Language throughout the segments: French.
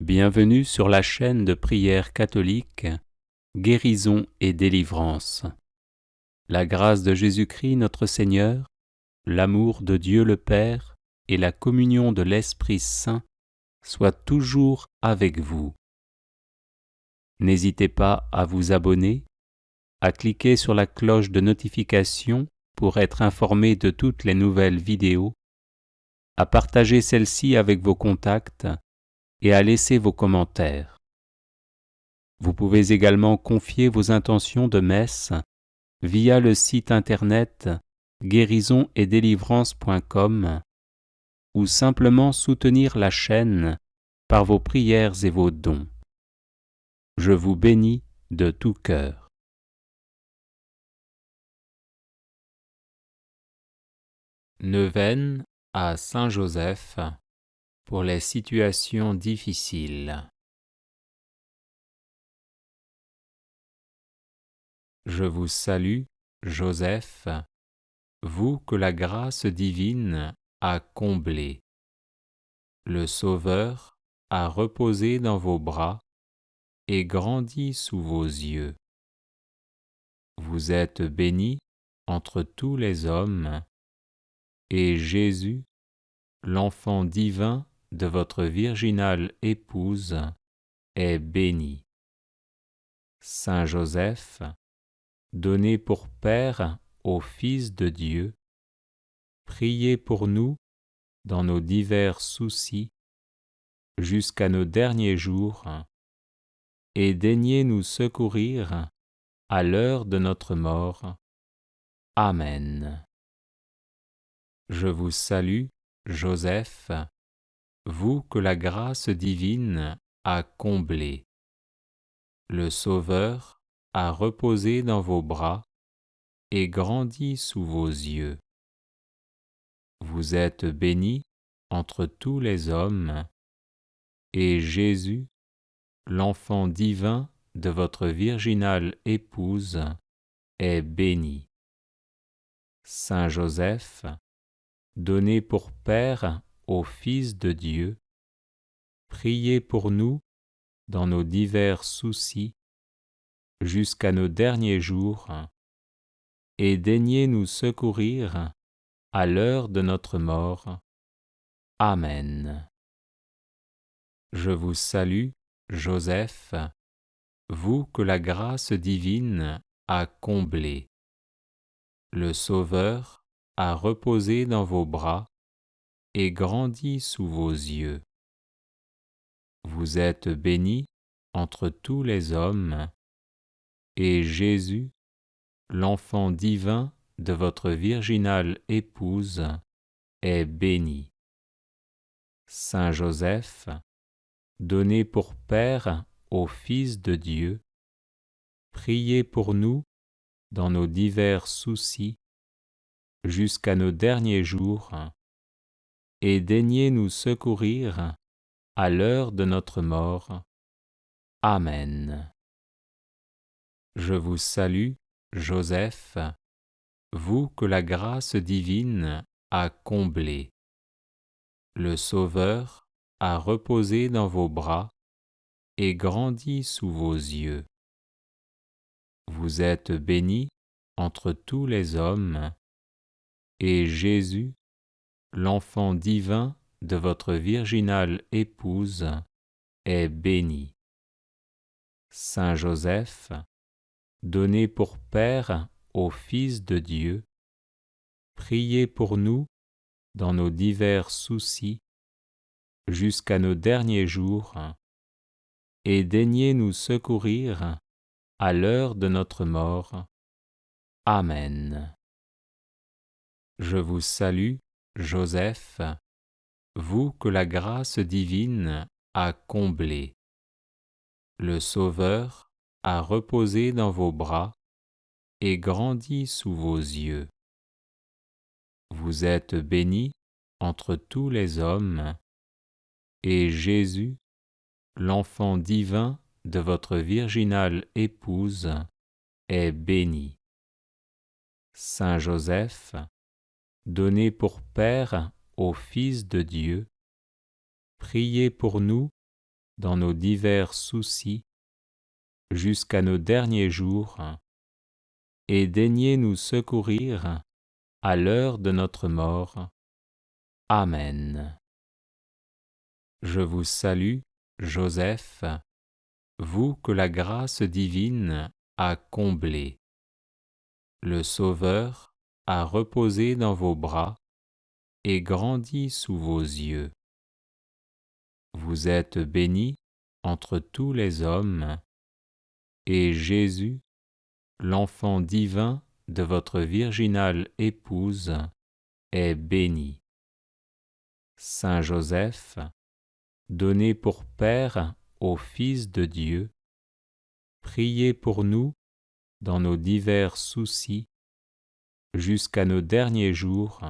Bienvenue sur la chaîne de prière catholique Guérison et délivrance. La grâce de Jésus-Christ notre Seigneur, l'amour de Dieu le Père et la communion de l'Esprit Saint soient toujours avec vous. N'hésitez pas à vous abonner, à cliquer sur la cloche de notification pour être informé de toutes les nouvelles vidéos, à partager celle-ci avec vos contacts et à laisser vos commentaires. Vous pouvez également confier vos intentions de messe via le site internet guérisonetdélivrance.com ou simplement soutenir la chaîne par vos prières et vos dons. Je vous bénis de tout cœur. Neuvaine à Saint Joseph pour les situations difficiles. Je vous salue, Joseph, vous que la grâce divine a comblé. Le Sauveur a reposé dans vos bras et grandi sous vos yeux. Vous êtes béni entre tous les hommes, et Jésus, l'enfant divin de votre virginale épouse, est béni. Saint Joseph, donné pour Père au Fils de Dieu, priez pour nous dans nos divers soucis jusqu'à nos derniers jours, et daignez nous secourir à l'heure de notre mort. Amen. Je vous salue, Joseph, vous que la grâce divine a comblé. Le Sauveur a reposé dans vos bras et grandi sous vos yeux. Vous êtes béni entre tous les hommes, et Jésus, l'enfant divin de votre virginale épouse, est béni. Saint Joseph, donné pour Père au Fils de Dieu, priez pour nous dans nos divers soucis jusqu'à nos derniers jours, et daignez nous secourir à l'heure de notre mort. Amen. Je vous salue, Joseph, vous que la grâce divine a comblé. Le Sauveur a reposé dans vos bras et grandi sous vos yeux. Vous êtes béni entre tous les hommes, et Jésus, l'enfant divin de votre virginale épouse, est béni. Saint Joseph, donné pour Père au Fils de Dieu, priez pour nous dans nos divers soucis jusqu'à nos derniers jours, et daignez nous secourir à l'heure de notre mort. Amen. Je vous salue, Joseph, vous que la grâce divine a comblé. Le Sauveur a reposé dans vos bras et grandi sous vos yeux. Vous êtes béni entre tous les hommes, et Jésus, l'enfant divin de votre virginale épouse, est béni. Saint Joseph, donné pour Père au Fils de Dieu, priez pour nous dans nos divers soucis jusqu'à nos derniers jours, et daignez nous secourir à l'heure de notre mort. Amen. Je vous salue, Joseph, vous que la grâce divine a comblé. Le Sauveur a reposé dans vos bras et grandi sous vos yeux. Vous êtes béni entre tous les hommes, et Jésus, l'enfant divin de votre virginale épouse, est béni. Saint Joseph, donné pour Père au Fils de Dieu, priez pour nous dans nos divers soucis, jusqu'à nos derniers jours, et daignez nous secourir à l'heure de notre mort. Amen. Je vous salue, Joseph, vous que la grâce divine a comblé. Le Sauveur a reposé dans vos bras et grandi sous vos yeux. Vous êtes bénie entre tous les hommes, et Jésus, l'enfant divin de votre virginale épouse, est béni. Saint Joseph, donné pour Père au Fils de Dieu, priez pour nous dans nos divers soucis, jusqu'à nos derniers jours,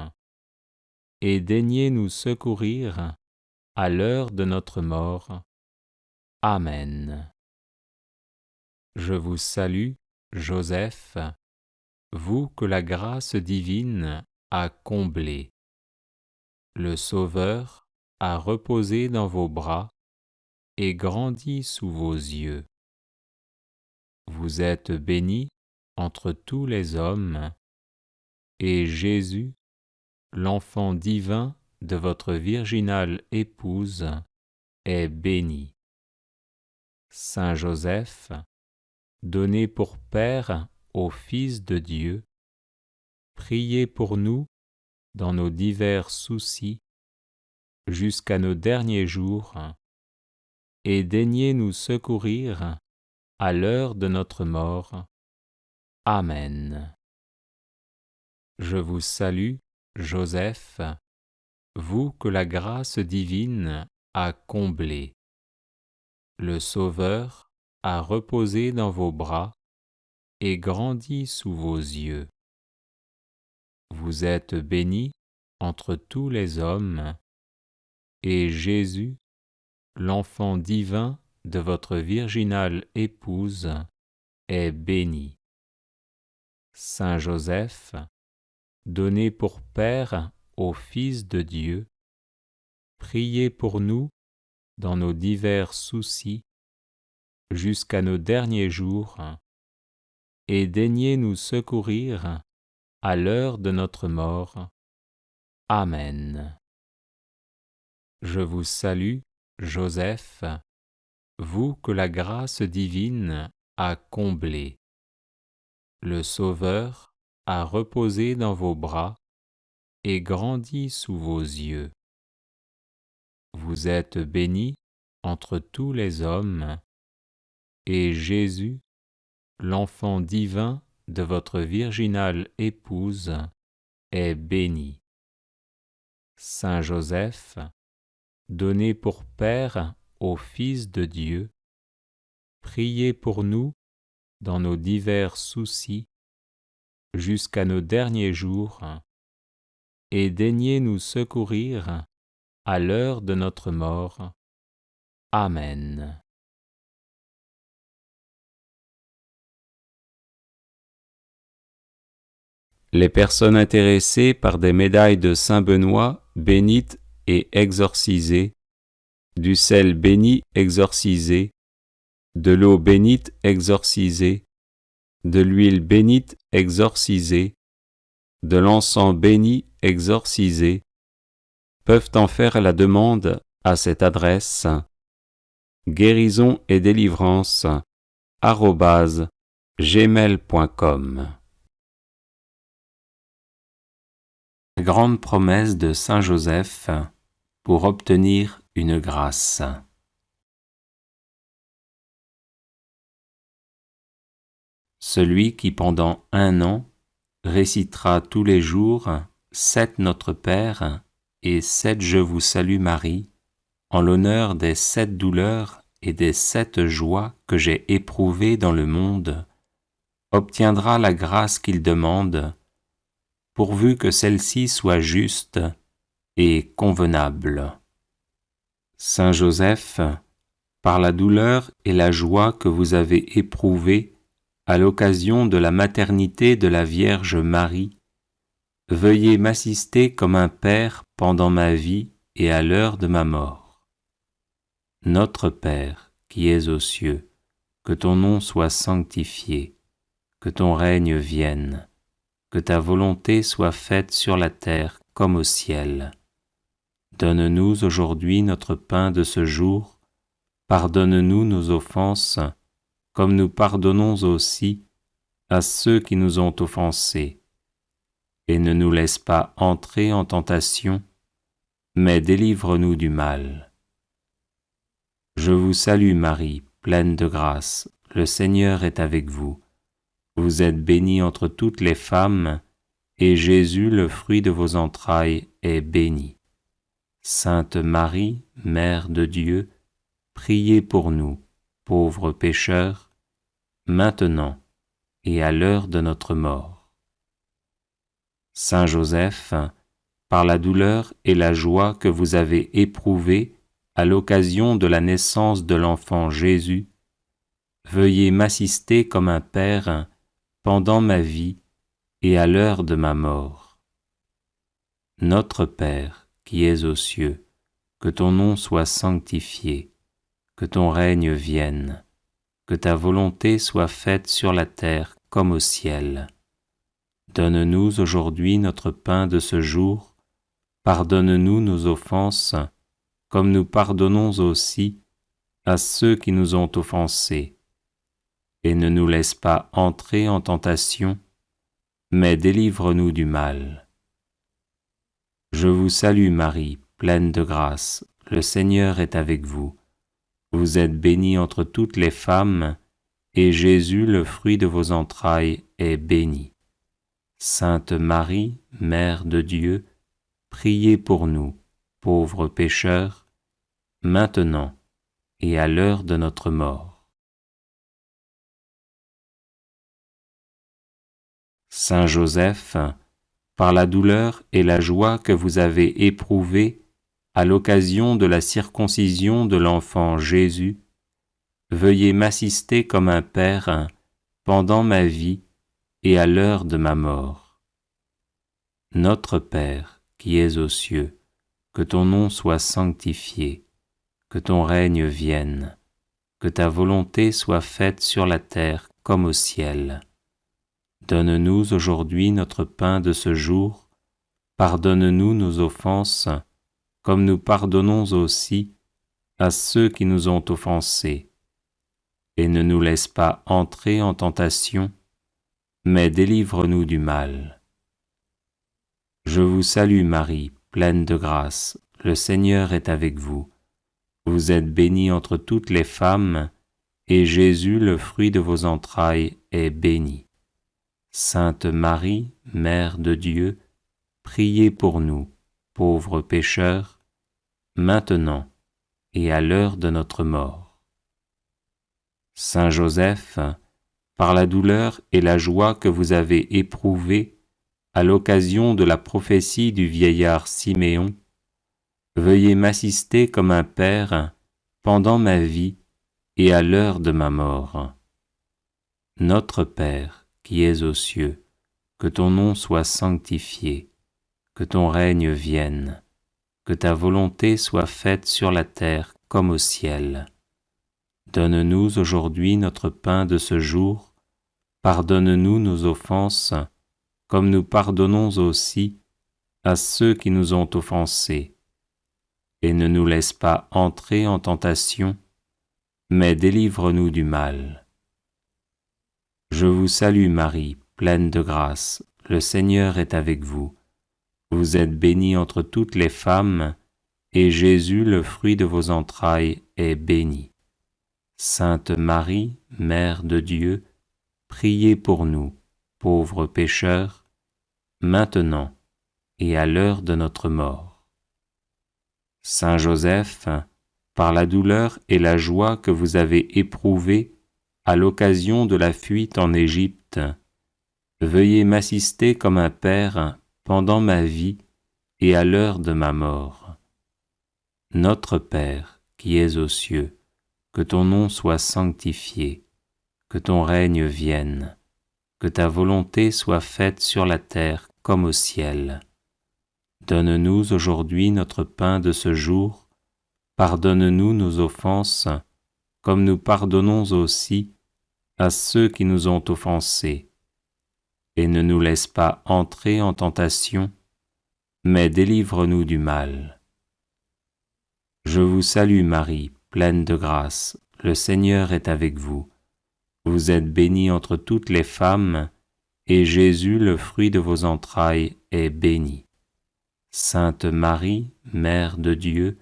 et daignez nous secourir à l'heure de notre mort. Amen. Je vous salue, Joseph, vous que la grâce divine a comblé. Le Sauveur a reposé dans vos bras et grandi sous vos yeux. Vous êtes bénie entre tous les hommes, et Jésus, l'enfant divin de votre virginale épouse, est béni. Saint Joseph, donné pour Père au Fils de Dieu, priez pour nous dans nos divers soucis, jusqu'à nos derniers jours, et daignez nous secourir à l'heure de notre mort. Amen. Je vous salue, Joseph, vous que la grâce divine a comblé. Le Sauveur a reposé dans vos bras et grandi sous vos yeux. Vous êtes bénie entre tous les hommes, et Jésus, l'enfant divin de votre virginale épouse, est béni. Saint Joseph, donné pour Père au Fils de Dieu, priez pour nous dans nos divers soucis, jusqu'à nos derniers jours, et daignez nous secourir à l'heure de notre mort. Amen. Je vous salue, Joseph, vous que la grâce divine a comblé. Le Sauveur a reposé dans vos bras et grandi sous vos yeux. Vous êtes bénie entre tous les hommes, et Jésus, l'enfant divin de votre virginale épouse, est béni. Saint Joseph, donné pour Père au Fils de Dieu, priez pour nous dans nos divers soucis, jusqu'à nos derniers jours, et daignez nous secourir à l'heure de notre mort. Amen. Les personnes intéressées par des médailles de Saint Benoît bénites et exorcisées, du sel béni exorcisé, de l'eau bénite exorcisée, de l'huile bénite exorcisée, de l'encens béni exorcisé, peuvent en faire la demande à cette adresse: guérison et délivrance @gmail.com. La grande promesse de Saint Joseph pour obtenir une grâce. Celui qui pendant 1 an récitera tous les jours 7 Notre Père et 7 Je vous salue Marie, en l'honneur des 7 douleurs et des 7 joies que j'ai éprouvées dans le monde, obtiendra la grâce qu'il demande, pourvu que celle-ci soit juste et convenable. Saint Joseph, par la douleur et la joie que vous avez éprouvées à l'occasion de la maternité de la Vierge Marie, veuillez m'assister comme un père pendant ma vie et à l'heure de ma mort. Notre Père, qui es aux cieux, que ton nom soit sanctifié, que ton règne vienne, que ta volonté soit faite sur la terre comme au ciel. Donne-nous aujourd'hui notre pain de ce jour. Pardonne-nous nos offenses, comme nous pardonnons aussi à ceux qui nous ont offensés. Et ne nous laisse pas entrer en tentation, mais délivre-nous du mal. Je vous salue Marie, pleine de grâce, le Seigneur est avec vous. Vous êtes bénie entre toutes les femmes, et Jésus, le fruit de vos entrailles, est béni. Sainte Marie, Mère de Dieu, priez pour nous, pauvres pécheurs, maintenant et à l'heure de notre mort. Saint Joseph, par la douleur et la joie que vous avez éprouvées à l'occasion de la naissance de l'enfant Jésus, veuillez m'assister comme un père pendant ma vie et à l'heure de ma mort. Notre Père, qui es aux cieux, que ton nom soit sanctifié, que ton règne vienne, que ta volonté soit faite sur la terre comme au ciel. Donne-nous aujourd'hui notre pain de ce jour. Pardonne-nous nos offenses, comme nous pardonnons aussi à ceux qui nous ont offensés. Et ne nous laisse pas entrer en tentation, mais délivre-nous du mal. Je vous salue Marie, pleine de grâce, le Seigneur est avec vous. Vous êtes bénie entre toutes les femmes, et Jésus, le fruit de vos entrailles, est béni. Sainte Marie, Mère de Dieu, priez pour nous, pauvres pécheurs, maintenant et à l'heure de notre mort. Saint Joseph, par la douleur et la joie que vous avez éprouvées à l'occasion de la circoncision de l'enfant Jésus, veuillez m'assister comme un père pendant ma vie et à l'heure de ma mort. Notre Père, qui es aux cieux, que ton nom soit sanctifié, que ton règne vienne, que ta volonté soit faite sur la terre comme au ciel. Donne-nous aujourd'hui notre pain de ce jour. Pardonne-nous nos offenses, comme nous pardonnons aussi à ceux qui nous ont offensés. Et ne nous laisse pas entrer en tentation, mais délivre-nous du mal. Je vous salue Marie, pleine de grâce, le Seigneur est avec vous. Vous êtes bénie entre toutes les femmes, et Jésus, le fruit de vos entrailles, est béni. Sainte Marie, Mère de Dieu, priez pour nous, pauvres pécheurs, maintenant et à l'heure de notre mort. Saint Joseph, par la douleur et la joie que vous avez éprouvées à l'occasion de la prophétie du vieillard Siméon, veuillez m'assister comme un père pendant ma vie et à l'heure de ma mort. Notre Père, qui es aux cieux, que ton nom soit sanctifié, que ton règne vienne, que ta volonté soit faite sur la terre comme au ciel. Donne-nous aujourd'hui notre pain de ce jour. Pardonne-nous nos offenses, comme nous pardonnons aussi à ceux qui nous ont offensés. Et ne nous laisse pas entrer en tentation, mais délivre-nous du mal. Je vous salue Marie, pleine de grâce, le Seigneur est avec vous. Vous êtes bénie entre toutes les femmes, et Jésus, le fruit de vos entrailles, est béni. Sainte Marie, Mère de Dieu, priez pour nous, pauvres pécheurs, maintenant et à l'heure de notre mort. Saint Joseph, par la douleur et la joie que vous avez éprouvées à l'occasion de la fuite en Égypte, veuillez m'assister comme un père pendant ma vie et à l'heure de ma mort. Notre Père, qui es aux cieux, que ton nom soit sanctifié, que ton règne vienne, que ta volonté soit faite sur la terre comme au ciel. Donne-nous aujourd'hui notre pain de ce jour. Pardonne-nous nos offenses, comme nous pardonnons aussi à ceux qui nous ont offensés. Et ne nous laisse pas entrer en tentation, mais délivre-nous du mal. Je vous salue Marie, pleine de grâce, le Seigneur est avec vous. Vous êtes bénie entre toutes les femmes, et Jésus, le fruit de vos entrailles, est béni. Sainte Marie, Mère de Dieu,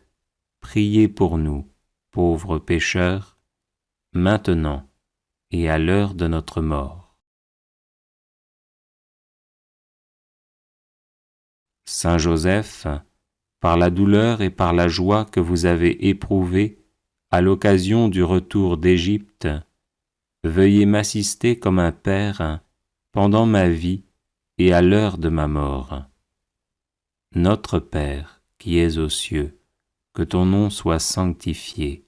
priez pour nous, pauvres pécheurs, maintenant et à l'heure de notre mort. Saint Joseph, par la douleur et par la joie que vous avez éprouvée à l'occasion du retour d'Égypte, veuillez m'assister comme un père pendant ma vie et à l'heure de ma mort. Notre Père, qui es aux cieux, que ton nom soit sanctifié,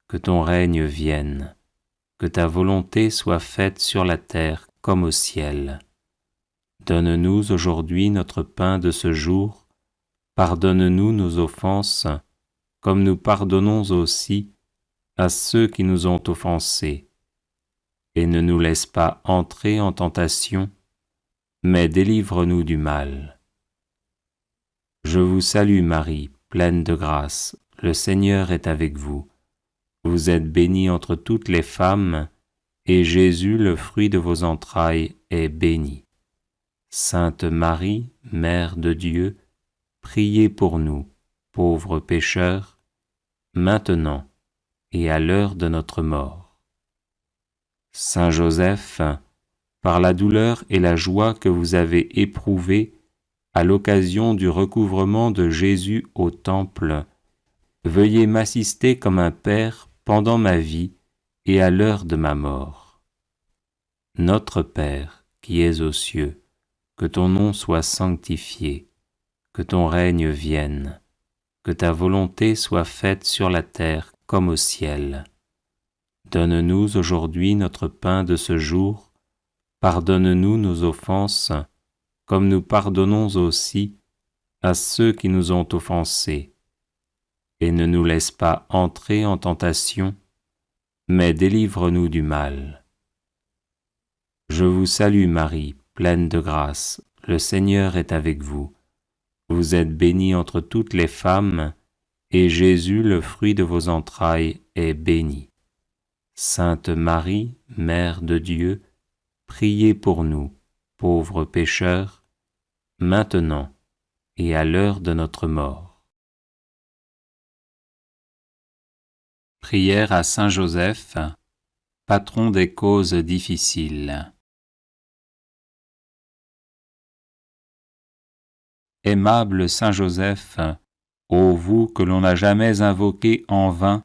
que ton règne vienne, que ta volonté soit faite sur la terre comme au ciel. Donne-nous aujourd'hui notre pain de ce jour, pardonne-nous nos offenses, comme nous pardonnons aussi à ceux qui nous ont offensés. Et ne nous laisse pas entrer en tentation, mais délivre-nous du mal. Je vous salue Marie, pleine de grâce, le Seigneur est avec vous. Vous êtes bénie entre toutes les femmes, et Jésus, le fruit de vos entrailles, est béni. Sainte Marie, Mère de Dieu, priez pour nous, pauvres pécheurs, maintenant et à l'heure de notre mort. Saint Joseph, par la douleur et la joie que vous avez éprouvées à l'occasion du recouvrement de Jésus au Temple, veuillez m'assister comme un père pendant ma vie et à l'heure de ma mort. Notre Père, qui es aux cieux, que ton nom soit sanctifié, que ton règne vienne, que ta volonté soit faite sur la terre comme au ciel. Donne-nous aujourd'hui notre pain de ce jour, pardonne-nous nos offenses, comme nous pardonnons aussi à ceux qui nous ont offensés. Et ne nous laisse pas entrer en tentation, mais délivre-nous du mal. Je vous salue Marie, pleine de grâce, le Seigneur est avec vous. Vous êtes bénie entre toutes les femmes, et Jésus, le fruit de vos entrailles, est béni. Sainte Marie, Mère de Dieu, priez pour nous, pauvres pécheurs, maintenant et à l'heure de notre mort. Prière à Saint Joseph, patron des causes difficiles. Aimable Saint Joseph, ô vous que l'on n'a jamais invoqué en vain,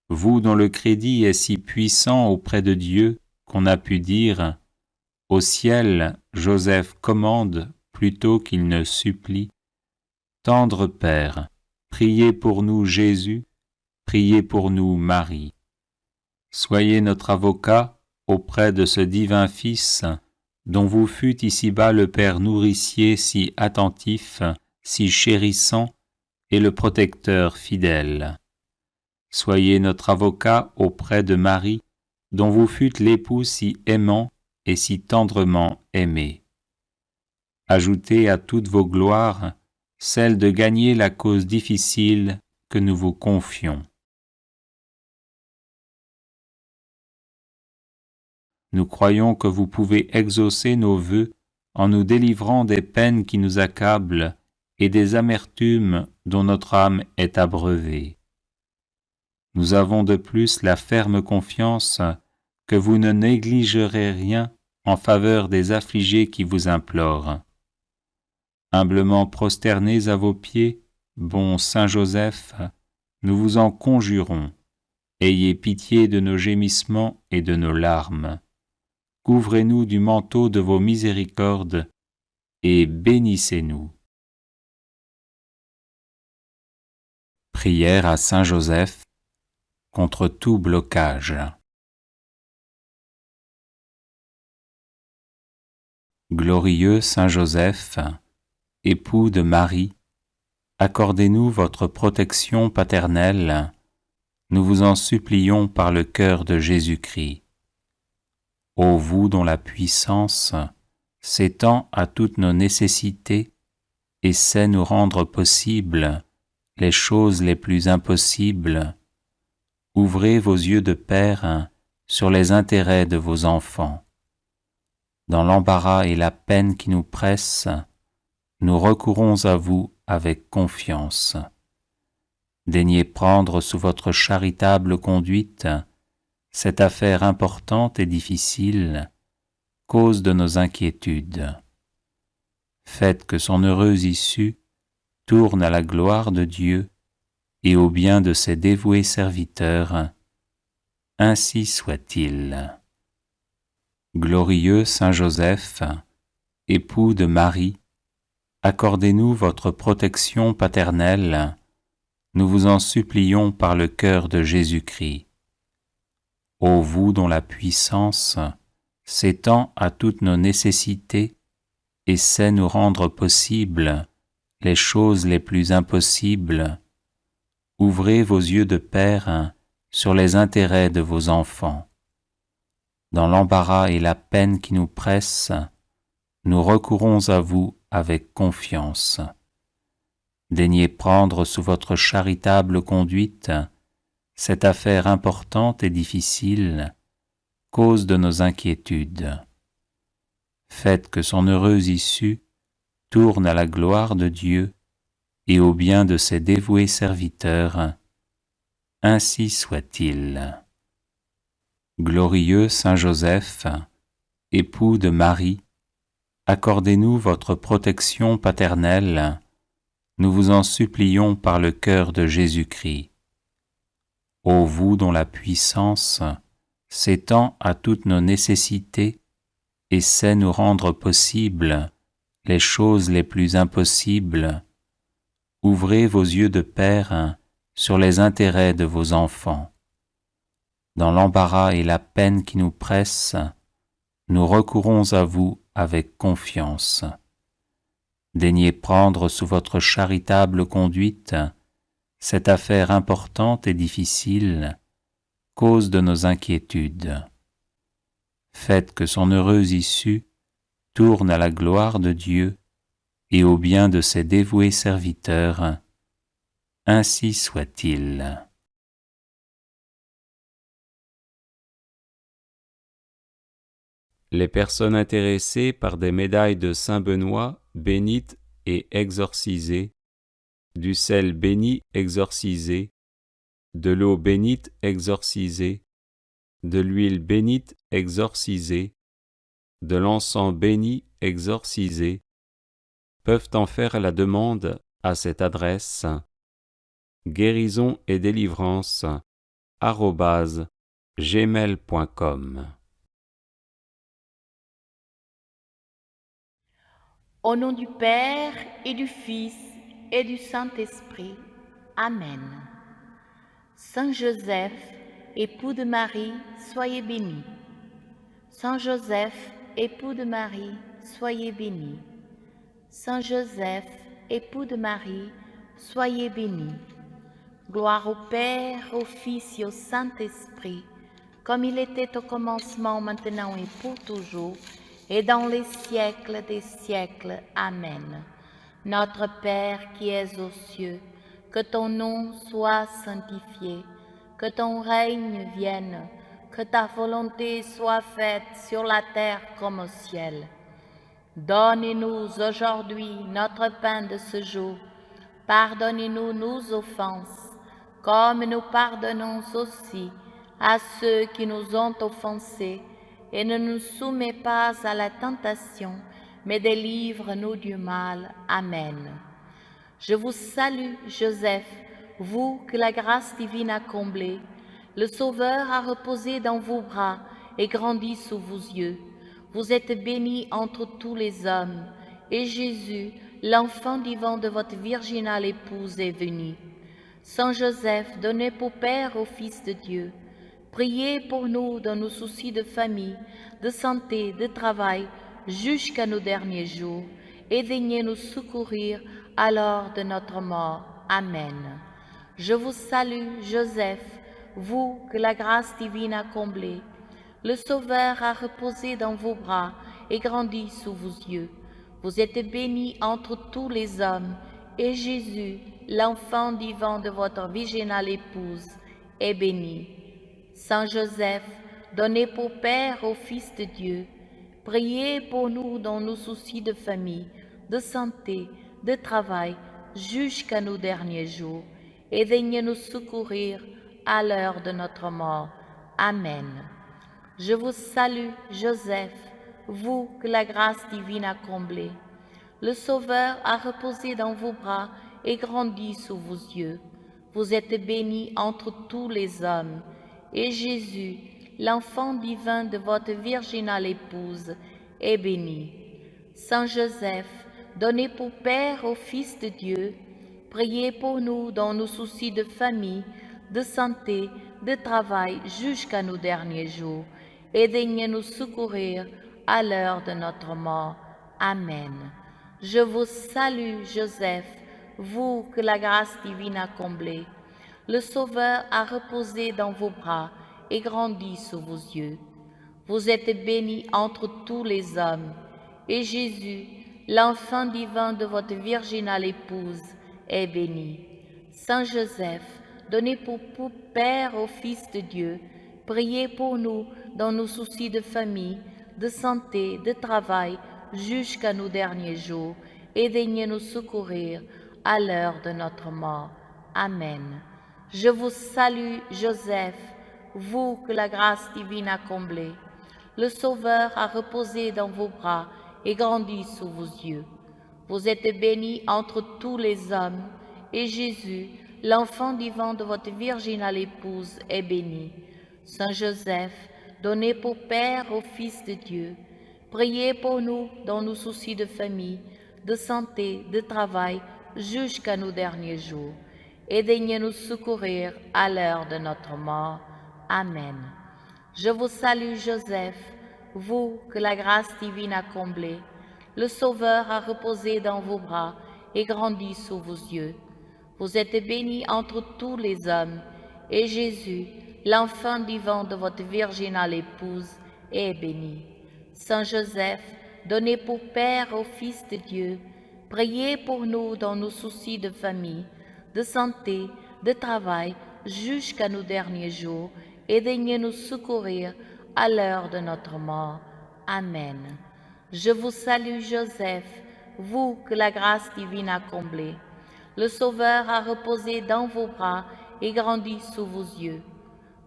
vous dont le crédit est si puissant auprès de Dieu qu'on a pu dire « Au ciel, Joseph commande plutôt qu'il ne supplie. Tendre Père, priez pour nous Jésus, priez pour nous Marie. Soyez notre avocat auprès de ce divin Fils, dont vous fûtes ici-bas le Père nourricier si attentif, si chérissant, et le protecteur fidèle. Soyez notre avocat auprès de Marie, dont vous fûtes l'époux si aimant et si tendrement aimé. Ajoutez à toutes vos gloires celle de gagner la cause difficile que nous vous confions. Nous croyons que vous pouvez exaucer nos vœux en nous délivrant des peines qui nous accablent et des amertumes dont notre âme est abreuvée. Nous avons de plus la ferme confiance que vous ne négligerez rien en faveur des affligés qui vous implorent. Humblement prosternés à vos pieds, bon Saint Joseph, nous vous en conjurons, ayez pitié de nos gémissements et de nos larmes. Couvrez-nous du manteau de vos miséricordes et bénissez-nous. Prière à Saint Joseph contre tout blocage. Glorieux Saint Joseph, époux de Marie, accordez-nous votre protection paternelle, nous vous en supplions par le cœur de Jésus-Christ. Ô vous dont la puissance s'étend à toutes nos nécessités et sait nous rendre possibles les choses les plus impossibles, ouvrez vos yeux de Père sur les intérêts de vos enfants. Dans l'embarras et la peine qui nous pressent, nous recourons à vous avec confiance. Daignez prendre sous votre charitable conduite cette affaire importante et difficile, cause de nos inquiétudes. Faites que son heureuse issue tourne à la gloire de Dieu et au bien de ses dévoués serviteurs. Ainsi soit-il. Glorieux Saint Joseph, époux de Marie, accordez-nous votre protection paternelle, nous vous en supplions par le cœur de Jésus-Christ. Ô vous dont la puissance s'étend à toutes nos nécessités et sait nous rendre possibles les choses les plus impossibles, ouvrez vos yeux de Père sur les intérêts de vos enfants. Dans l'embarras et la peine qui nous pressent, nous recourons à vous avec confiance. Daignez prendre sous votre charitable conduite cette affaire importante et difficile, cause de nos inquiétudes. Faites que son heureuse issue tourne à la gloire de Dieu et au bien de ses dévoués serviteurs. Ainsi soit-il. Glorieux Saint Joseph, époux de Marie, accordez-nous votre protection paternelle, nous vous en supplions par le cœur de Jésus-Christ. Ô vous dont la puissance s'étend à toutes nos nécessités et sait nous rendre possibles les choses les plus impossibles, ouvrez vos yeux de Père sur les intérêts de vos enfants. Dans l'embarras et la peine qui nous pressent, nous recourons à vous avec confiance. Daignez prendre sous votre charitable conduite cette affaire importante et difficile, cause de nos inquiétudes. Faites que son heureuse issue tourne à la gloire de Dieu et au bien de ses dévoués serviteurs. Ainsi soit-il. Les personnes intéressées par des médailles de Saint Benoît bénites et exorcisées, du sel béni exorcisé, de l'eau bénite exorcisée, de l'huile bénite exorcisée, de l'encens béni exorcisé, peuvent en faire la demande à cette adresse guérison et délivrance @gmail.com. Au nom du Père et du Fils et du Saint-Esprit. Amen. Saint Joseph, époux de Marie, soyez béni. Saint Joseph, époux de Marie, soyez béni. Saint Joseph, époux de Marie, soyez béni. Gloire au Père, au Fils et au Saint-Esprit, comme il était au commencement, maintenant et pour toujours, et dans les siècles des siècles. Amen. Notre Père qui es aux cieux, que ton nom soit sanctifié, que ton règne vienne, que ta volonté soit faite sur la terre comme au ciel. Donne-nous aujourd'hui notre pain de ce jour. Pardonnez-nous nos offenses, comme nous pardonnons aussi à ceux qui nous ont offensés, et ne nous soumets pas à la tentation, mais délivre-nous du mal. Amen. Je vous salue, Joseph, vous que la grâce divine a comblé. Le Sauveur a reposé dans vos bras et grandi sous vos yeux. Vous êtes bénie entre tous les hommes, et Jésus, l'enfant divin de votre virginale épouse, est venu. Saint Joseph, donnez pour Père au Fils de Dieu, priez pour nous dans nos soucis de famille, de santé, de travail, jusqu'à nos derniers jours, et daignez nous secourir à l'heure de notre mort. Amen. Je vous salue, Joseph, vous que la grâce divine a comblé. Le Sauveur a reposé dans vos bras et grandi sous vos yeux. Vous êtes bénie entre tous les hommes, et Jésus, l'enfant divin de votre virginale épouse, est béni. Saint Joseph, donné pour Père au Fils de Dieu, priez pour nous dans nos soucis de famille, de santé, de travail, jusqu'à nos derniers jours, et daignez nous secourir à l'heure de notre mort. Amen. Je vous salue, Joseph, vous que la grâce divine a comblé. Le Sauveur a reposé dans vos bras et grandi sous vos yeux. Vous êtes bénie entre tous les hommes, et Jésus, l'enfant divin de votre virginale épouse, est béni. Saint Joseph, donné pour Père au Fils de Dieu, priez pour nous dans nos soucis de famille, de santé, de travail jusqu'à nos derniers jours, et daignez nous secourir à l'heure de notre mort. Amen. Je vous salue, Joseph, vous que la grâce divine a comblé. Le Sauveur a reposé dans vos bras et grandi sous vos yeux. Vous êtes bénie entre tous les hommes, et Jésus, l'enfant divin de votre virginale épouse, est béni. Saint Joseph, donné pour Père au Fils de Dieu, priez pour nous dans nos soucis de famille, de santé, de travail, jusqu'à nos derniers jours, et daignez nous secourir à l'heure de notre mort. Amen. Je vous salue, Joseph, vous que la grâce divine a comblé. Le Sauveur a reposé dans vos bras et grandi sous vos yeux. Vous êtes bénie entre tous les hommes, et Jésus, l'enfant divin de votre virginale épouse, est béni. Saint Joseph, donné pour Père au Fils de Dieu, priez pour nous dans nos soucis de famille, de santé, de travail, jusqu'à nos derniers jours, et daignez nous secourir à l'heure de notre mort. Amen. Je vous salue, Joseph, vous que la grâce divine a comblé. Le Sauveur a reposé dans vos bras et grandi sous vos yeux. Vous êtes bénie entre tous les hommes, et Jésus, l'enfant divin de votre virginale épouse, est béni. Saint Joseph, donné pour Père au Fils de Dieu, priez pour nous dans nos soucis de famille, de santé, de travail, jusqu'à nos derniers jours, et daignez nous secourir à l'heure de notre mort. Amen. Je vous salue, Joseph, vous que la grâce divine a comblé. Le Sauveur a reposé dans vos bras et grandi sous vos yeux.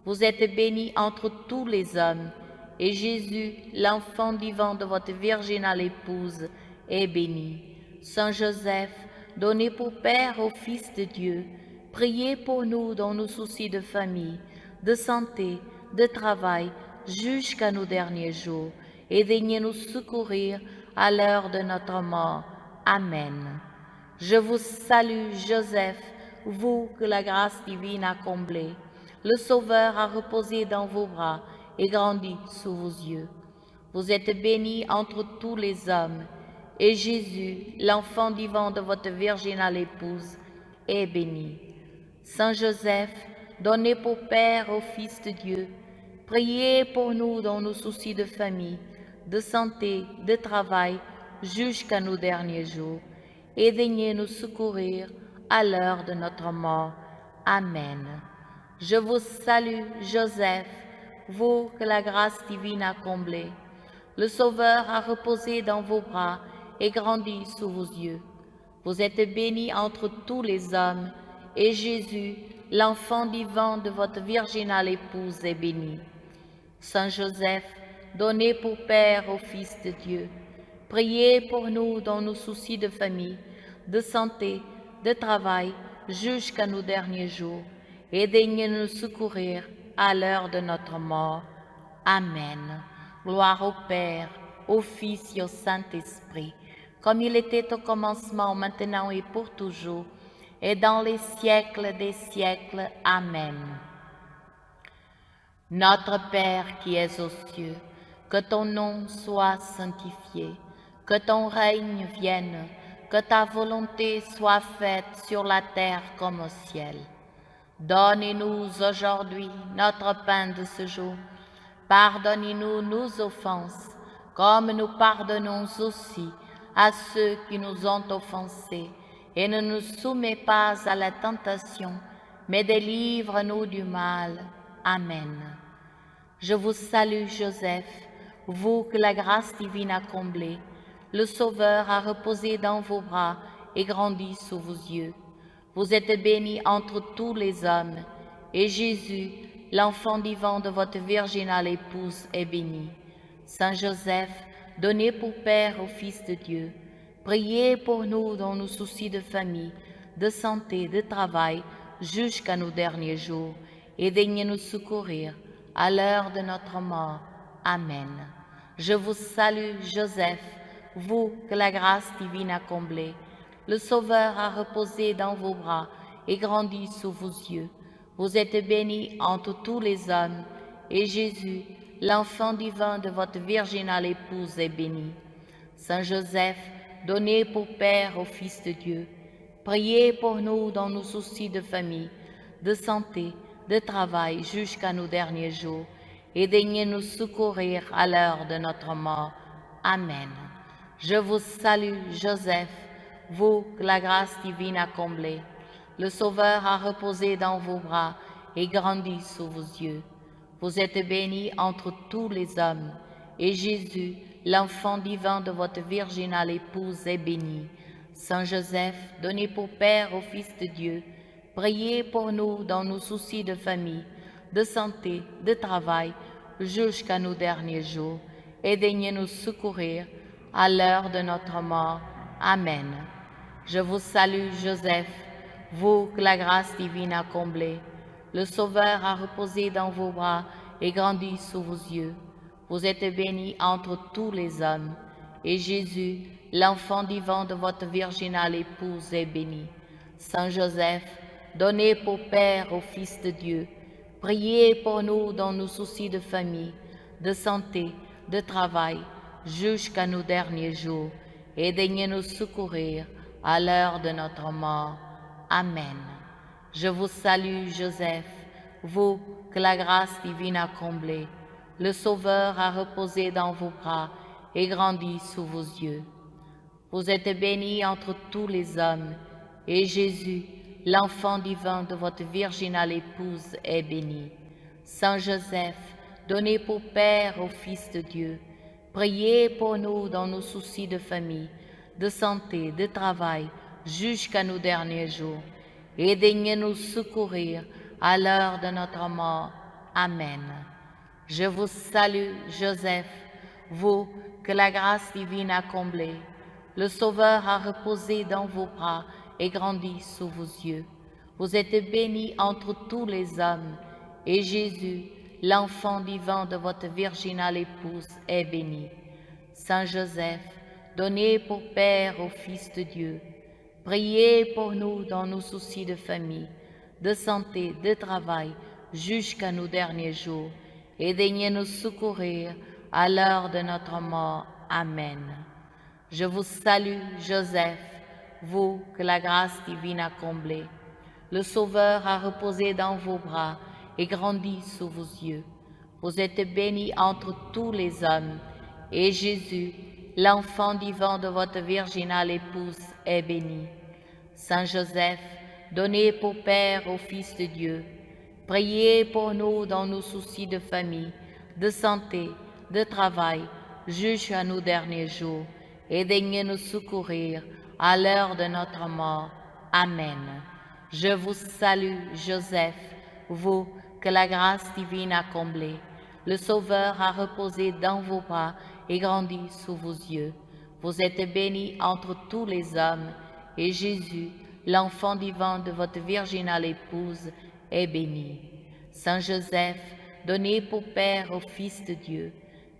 Vous êtes bénie entre tous les hommes, et Jésus, l'enfant divin de votre virginale épouse, est béni. Saint Joseph, donné pour Père au Fils de Dieu, priez pour nous dans nos soucis de famille, de santé, de travail, jusqu'à nos derniers jours, et daignez nous secourir à l'heure de notre mort. Amen. Je vous salue, Joseph, vous que la grâce divine a comblé. Le Sauveur a reposé dans vos bras et grandi sous vos yeux. Vous êtes bénie entre tous les hommes, et Jésus, l'enfant divin de votre virginale épouse, est béni. Saint Joseph, donné pour Père au Fils de Dieu, priez pour nous dans nos soucis de famille, de santé, de travail, jusqu'à nos derniers jours, et daignez nous secourir à l'heure de notre mort. Amen. Je vous salue, Joseph, vous que la grâce divine a comblé. Le Sauveur a reposé dans vos bras et grandi sous vos yeux. Vous êtes bénie entre tous les hommes, et Jésus, l'enfant divin de votre virginale épouse, est béni. Saint Joseph, donné pour Père au Fils de Dieu, priez pour nous dans nos soucis de famille, de santé, de travail, jusqu'à nos derniers jours, et daignez nous secourir à l'heure de notre mort. Amen. Gloire au Père, au Fils et au Saint-Esprit, comme il était au commencement, maintenant et pour toujours, et dans les siècles des siècles. Amen. Notre Père qui es aux cieux, que ton nom soit sanctifié, que ton règne vienne, que ta volonté soit faite sur la terre comme au ciel. Donnez-nous aujourd'hui notre pain de ce jour. Pardonnez-nous nos offenses, comme nous pardonnons aussi à ceux qui nous ont offensés. Et ne nous soumets pas à la tentation, mais délivre-nous du mal. Amen. Je vous salue, Joseph, vous que la grâce divine a comblé. Le Sauveur a reposé dans vos bras et grandi sous vos yeux. Vous êtes bénie entre tous les hommes, et Jésus, l'enfant vivant de votre virginale épouse, est béni. Saint Joseph, donné pour Père au Fils de Dieu, priez pour nous dans nos soucis de famille, de santé, de travail, jusqu'à nos derniers jours, et daignez nous secourir à l'heure de notre mort. Amen. Je vous salue, Joseph, vous que la grâce divine a comblé. Le Sauveur a reposé dans vos bras et grandi sous vos yeux. Vous êtes bénie entre tous les hommes, et Jésus, l'enfant divin de votre virginale épouse, est béni. Saint Joseph, donné pour Père au Fils de Dieu, priez pour nous dans nos soucis de famille, de santé, de travail jusqu'à nos derniers jours, et daignez nous secourir à l'heure de notre mort. Amen. Je vous salue, Joseph, vous que la grâce divine a comblé. Le Sauveur a reposé dans vos bras et grandi sous vos yeux. Vous êtes bénie entre tous les hommes, et Jésus, l'enfant divin de votre virginale épouse, est béni. Saint Joseph, donné pour Père au Fils de Dieu, priez pour nous dans nos soucis de famille, de santé, de travail, jusqu'à nos derniers jours, et daignez nous secourir à l'heure de notre mort. Amen. Je vous salue, Joseph, vous que la grâce divine a comblé. Le Sauveur a reposé dans vos bras et grandi sous vos yeux. Vous êtes bénie entre tous les hommes, et Jésus, l'enfant divin de votre virginale épouse, est béni. Saint Joseph, donné pour Père au Fils de Dieu, priez pour nous dans nos soucis de famille, de santé, de travail, jusqu'à nos derniers jours, et daignez nous secourir à l'heure de notre mort. Amen. Je vous salue, Joseph, vous que la grâce divine a comblé. Le Sauveur a reposé dans vos bras et grandi sous vos yeux. Vous êtes bénie entre tous les hommes, et Jésus, l'enfant divin de votre virginale épouse, est béni. Saint Joseph, donné pour Père au Fils de Dieu, priez pour nous dans nos soucis de famille, de santé, de travail, jusqu'à nos derniers jours, et daignez nous secourir à l'heure de notre mort. Amen. Je vous salue, Joseph, vous que la grâce divine a comblé. Le Sauveur a reposé dans vos bras et grandi sous vos yeux. Vous êtes bénie entre tous les hommes, et Jésus, l'enfant divin de votre virginale épouse, est béni. Saint Joseph, donné pour Père au Fils de Dieu, priez pour nous dans nos soucis de famille, de santé, de travail, jusqu'à nos derniers jours, et daignez nous secourir à l'heure de notre mort. Amen. Je vous salue, Joseph, vous que la grâce divine a comblé. Le Sauveur a reposé dans vos bras et grandi sous vos yeux. Vous êtes bénie entre tous les hommes, et Jésus, l'enfant divin de votre virginale épouse, est béni. Saint Joseph, donné pour Père au Fils de Dieu, priez pour nous dans nos soucis de famille, de santé, de travail, jusqu'à nos derniers jours, et daignez nous secourir à l'heure de notre mort. Amen. Je vous salue, Joseph, vous que la grâce divine a comblé. Le Sauveur a reposé dans vos bras et grandi sous vos yeux. Vous êtes bénie entre tous les hommes, et Jésus, l'enfant divin de votre virginale épouse, est béni. Saint Joseph, donné pour Père au Fils de Dieu,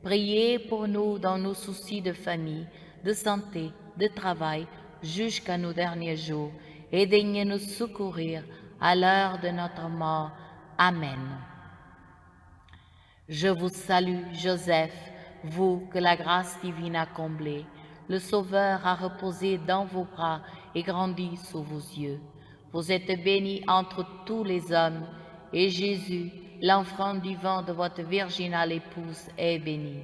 priez pour nous dans nos soucis de famille, de santé, de travail, jusqu'à nos derniers jours, et daignez nous secourir à l'heure de notre mort. Amen. Je vous salue, Joseph, vous que la grâce divine a comblé. Le Sauveur a reposé dans vos bras et grandi sous vos yeux. Vous êtes bénie entre tous les hommes, et Jésus, l'enfant du vent de votre virginale épouse, est béni.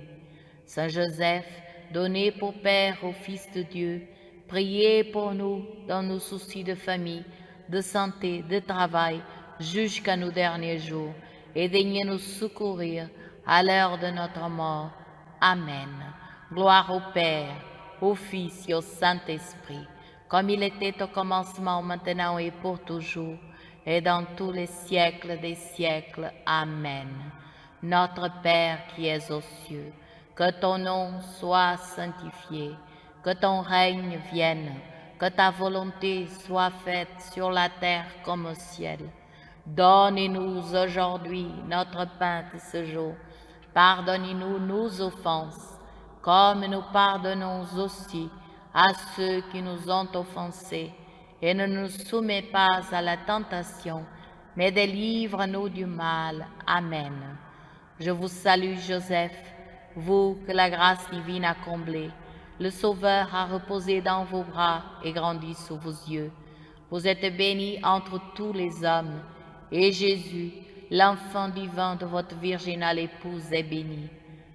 Saint Joseph, donné pour Père au Fils de Dieu, priez pour nous dans nos soucis de famille, de santé, de travail, jusqu'à nos derniers jours, et daignez nous secourir à l'heure de notre mort. Amen. Gloire au Père, au Fils et au Saint-Esprit, comme il était au commencement, maintenant et pour toujours, et dans tous les siècles des siècles. Amen. Notre Père qui es aux cieux, que ton nom soit sanctifié, que ton règne vienne, que ta volonté soit faite sur la terre comme au ciel. Donne-nous aujourd'hui notre pain de ce jour. Pardonnez-nous nos offenses, comme nous pardonnons aussi à ceux qui nous ont offensés. Et ne nous soumets pas à la tentation, mais délivre-nous du mal. Amen. Je vous salue, Joseph, vous que la grâce divine a comblé. Le Sauveur a reposé dans vos bras et grandi sous vos yeux. Vous êtes bénie entre tous les hommes, et Jésus, l'enfant divin de votre virginale épouse, est béni.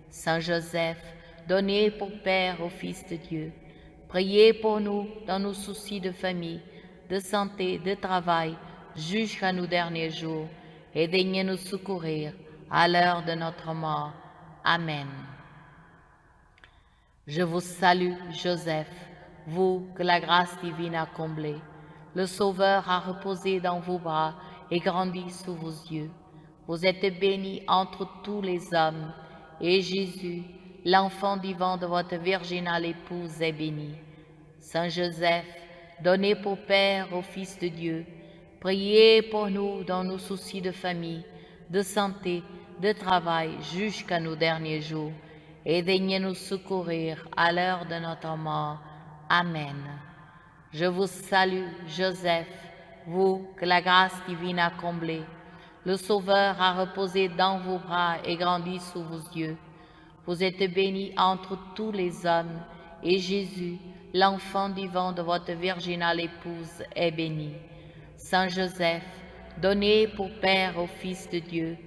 Saint Joseph, donné pour Père au Fils de Dieu, priez pour nous dans nos soucis de famille, de santé, de travail, jusqu'à nos derniers jours, et daignez nous secourir à l'heure de notre mort. Amen. Je vous salue, Joseph, vous que la grâce divine a comblé. Le Sauveur a reposé dans vos bras et grandi sous vos yeux. Vous êtes bénie entre tous les hommes, et Jésus, l'enfant divin de votre virginale épouse, est béni. Saint Joseph, donné pour Père au Fils de Dieu, priez pour nous dans nos soucis de famille, de santé, de travail, jusqu'à nos derniers jours, et daignez nous secourir à l'heure de notre mort. Amen. Je vous salue, Joseph, vous que la grâce divine a comblé. Le Sauveur a reposé dans vos bras et grandi sous vos yeux. Vous êtes bénie entre tous les hommes, et Jésus, l'enfant divin de votre virginale épouse, est béni. Saint Joseph, donné pour Père au Fils de Dieu,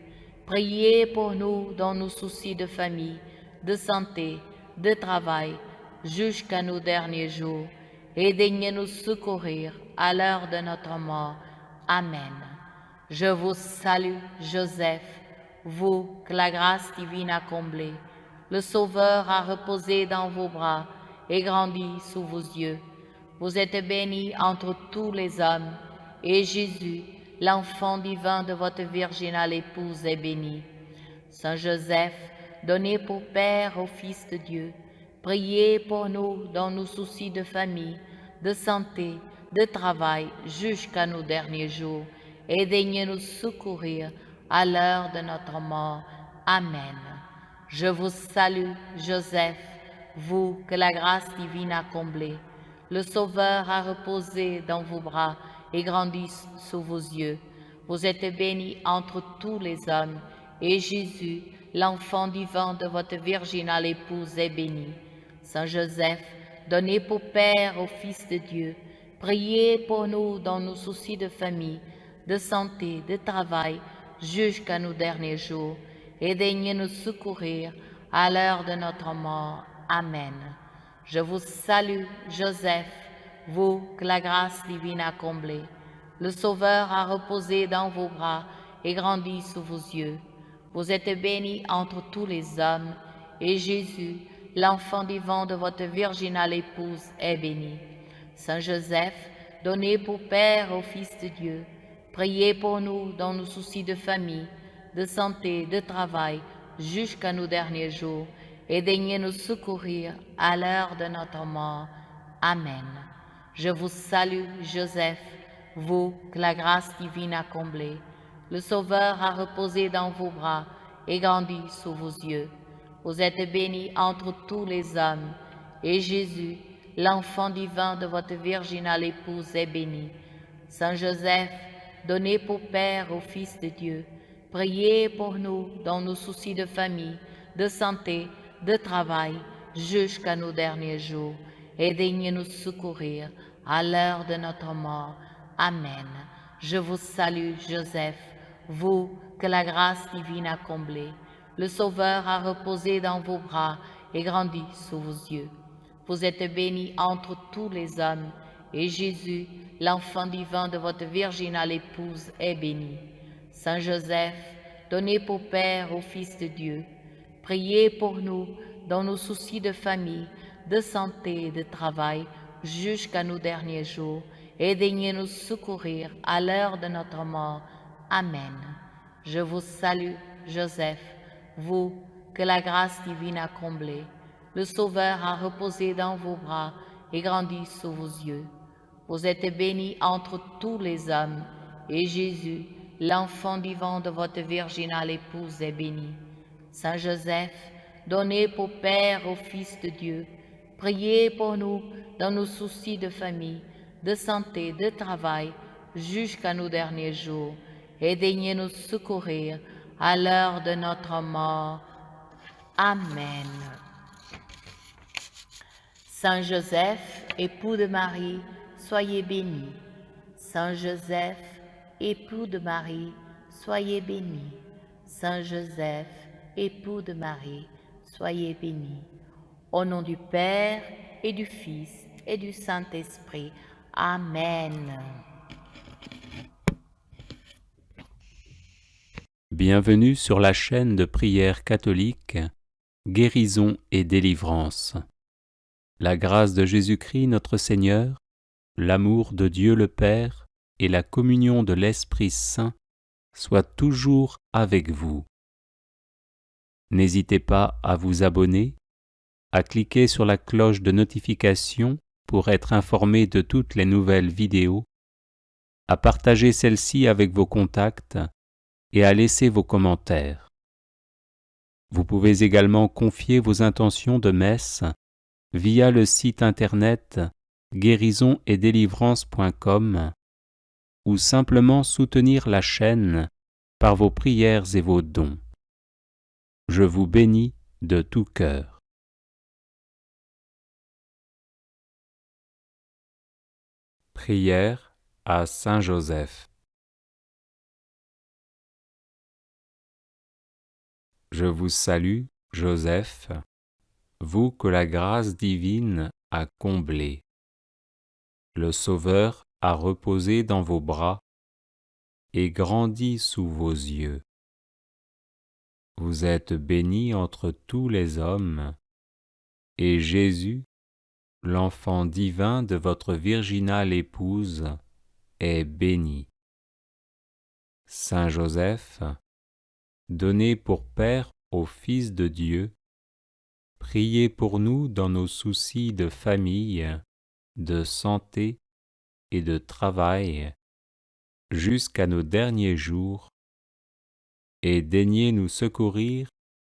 priez pour nous dans nos soucis de famille, de santé, de travail, jusqu'à nos derniers jours, et daignez nous secourir à l'heure de notre mort. Amen. Je vous salue, Joseph, vous que la grâce divine a comblé. Le Sauveur a reposé dans vos bras et grandi sous vos yeux. Vous êtes bénie entre tous les hommes, et Jésus, l'enfant divin de votre virginale épouse, est béni. Saint Joseph, donné pour Père au Fils de Dieu, priez pour nous dans nos soucis de famille, de santé, de travail, jusqu'à nos derniers jours, et daignez nous secourir à l'heure de notre mort. Amen. Je vous salue, Joseph, vous que la grâce divine a comblé. Le Sauveur a reposé dans vos bras et grandi sous vos yeux. Vous êtes bénie entre tous les hommes, et Jésus, l'enfant divin de votre virginale épouse, est béni. Saint Joseph, donné pour Père au Fils de Dieu, priez pour nous dans nos soucis de famille, de santé, de travail, jusqu'à nos derniers jours, et daignez nous secourir à l'heure de notre mort. Amen. Je vous salue, Joseph, vous que la grâce divine a comblé. Le Sauveur a reposé dans vos bras et grandi sous vos yeux. Vous êtes bénie entre tous les hommes, et Jésus, l'enfant divin de votre virginale épouse, est béni. Saint Joseph, donné pour Père au Fils de Dieu, priez pour nous dans nos soucis de famille, de santé, de travail, jusqu'à nos derniers jours, et daignez nous secourir à l'heure de notre mort. Amen. Je vous salue, Joseph, vous que la grâce divine a comblé. Le Sauveur a reposé dans vos bras et grandi sous vos yeux. Vous êtes bénie entre tous les hommes, et Jésus, l'enfant divin de votre virginale épouse, est béni. Saint Joseph, donné pour Père au Fils de Dieu, priez pour nous dans nos soucis de famille, de santé, de travail, jusqu'à nos derniers jours, et daignez nous secourir à l'heure de notre mort. Amen. Je vous salue, Joseph, vous que la grâce divine a comblé. Le Sauveur a reposé dans vos bras et grandi sous vos yeux. Vous êtes bénie entre tous les hommes, et Jésus, l'enfant divin de votre virginale épouse, est béni. Saint Joseph, donnez pour Père au Fils de Dieu, priez pour nous dans nos soucis de famille, de santé et de travail, jusqu'à nos derniers jours, et daignez nous secourir à l'heure de notre mort. Amen. Je vous salue, Joseph, vous que la grâce divine a comblé. Le Sauveur a reposé dans vos bras et grandi sous vos yeux. Vous êtes bénie entre tous les hommes, et Jésus, l'enfant vivant de votre virginale épouse, est béni. Saint Joseph, donnez pour Père au Fils de Dieu, priez pour nous dans nos soucis de famille, de santé, de travail, jusqu'à nos derniers jours, et daignez nous secourir à l'heure de notre mort. Amen. Saint Joseph, époux de Marie, soyez béni. Saint Joseph, époux de Marie, soyez béni. Saint Joseph, époux de Marie, soyez béni. Au nom du Père et du Fils et du Saint-Esprit. Amen. Bienvenue sur la chaîne de prière catholique, Guérison et délivrance. La grâce de Jésus-Christ notre Seigneur, l'amour de Dieu le Père et la communion de l'Esprit Saint soient toujours avec vous. N'hésitez pas à vous abonner, à cliquer sur la cloche de notification pour être informé de toutes les nouvelles vidéos, à partager celle-ci avec vos contacts et à laisser vos commentaires. Vous pouvez également confier vos intentions de messe via le site internet guérisonetdélivrance.com ou simplement soutenir la chaîne par vos prières et vos dons. Je vous bénis de tout cœur. Prière à Saint Joseph. Je vous salue, Joseph, vous que la grâce divine a comblé. Le Sauveur a reposé dans vos bras et grandi sous vos yeux. Vous êtes béni entre tous les hommes, et Jésus, l'enfant divin de votre virginale épouse, est béni. Saint Joseph, donnez pour Père au Fils de Dieu, priez pour nous dans nos soucis de famille, de santé et de travail, jusqu'à nos derniers jours, et daignez nous secourir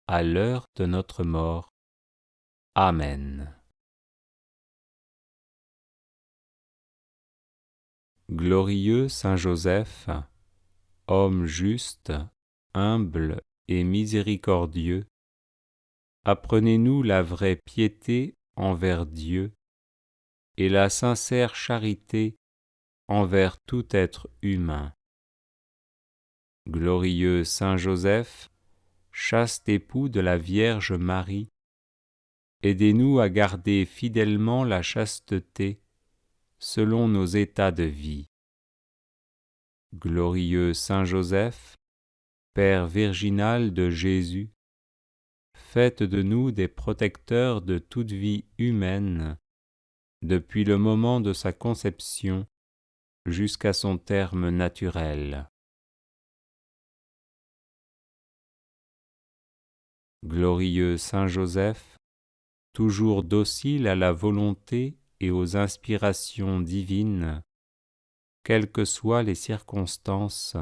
à l'heure de notre mort. Amen. Glorieux Saint Joseph, homme juste, humble et miséricordieux, apprenez-nous la vraie piété envers Dieu et la sincère charité envers tout être humain. Glorieux Saint Joseph, chaste époux de la Vierge Marie, aidez-nous à garder fidèlement la chasteté selon nos états de vie. Glorieux Saint Joseph, Père virginal de Jésus, faites de nous des protecteurs de toute vie humaine, depuis le moment de sa conception jusqu'à son terme naturel. Glorieux Saint Joseph, toujours docile à la volonté et aux inspirations divines, quelles que soient les circonstances,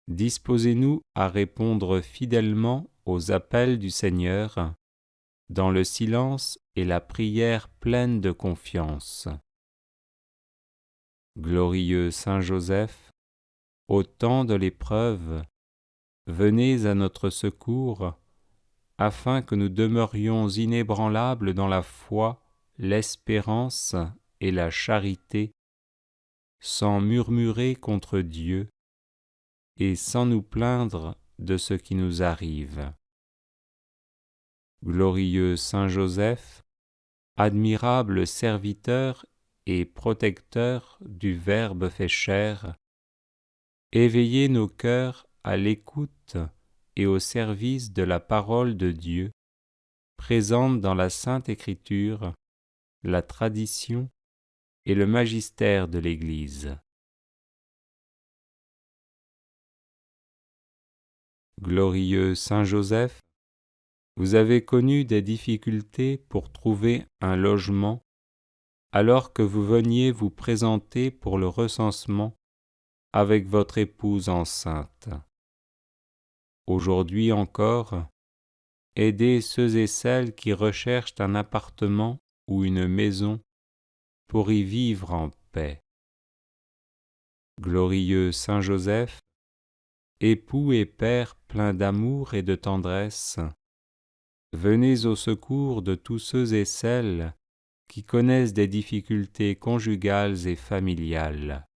disposez-nous à répondre fidèlement aux appels du Seigneur, dans le silence et la prière pleine de confiance. Glorieux Saint Joseph, au temps de l'épreuve, venez à notre secours, afin que nous demeurions inébranlables dans la foi, l'espérance et la charité, sans murmurer contre Dieu et sans nous plaindre de ce qui nous arrive. Glorieux Saint Joseph, admirable serviteur et protecteur du Verbe fait chair, éveillez nos cœurs à l'écoute et au service de la parole de Dieu, présente dans la Sainte Écriture, la tradition et le magistère de l'Église. Glorieux Saint Joseph, vous avez connu des difficultés pour trouver un logement alors que vous veniez vous présenter pour le recensement avec votre épouse enceinte. Aujourd'hui encore, aidez ceux et celles qui recherchent un appartement ou une maison pour y vivre en paix. Glorieux Saint Joseph, époux et père plein d'amour et de tendresse, venez au secours de tous ceux et celles qui connaissent des difficultés conjugales et familiales.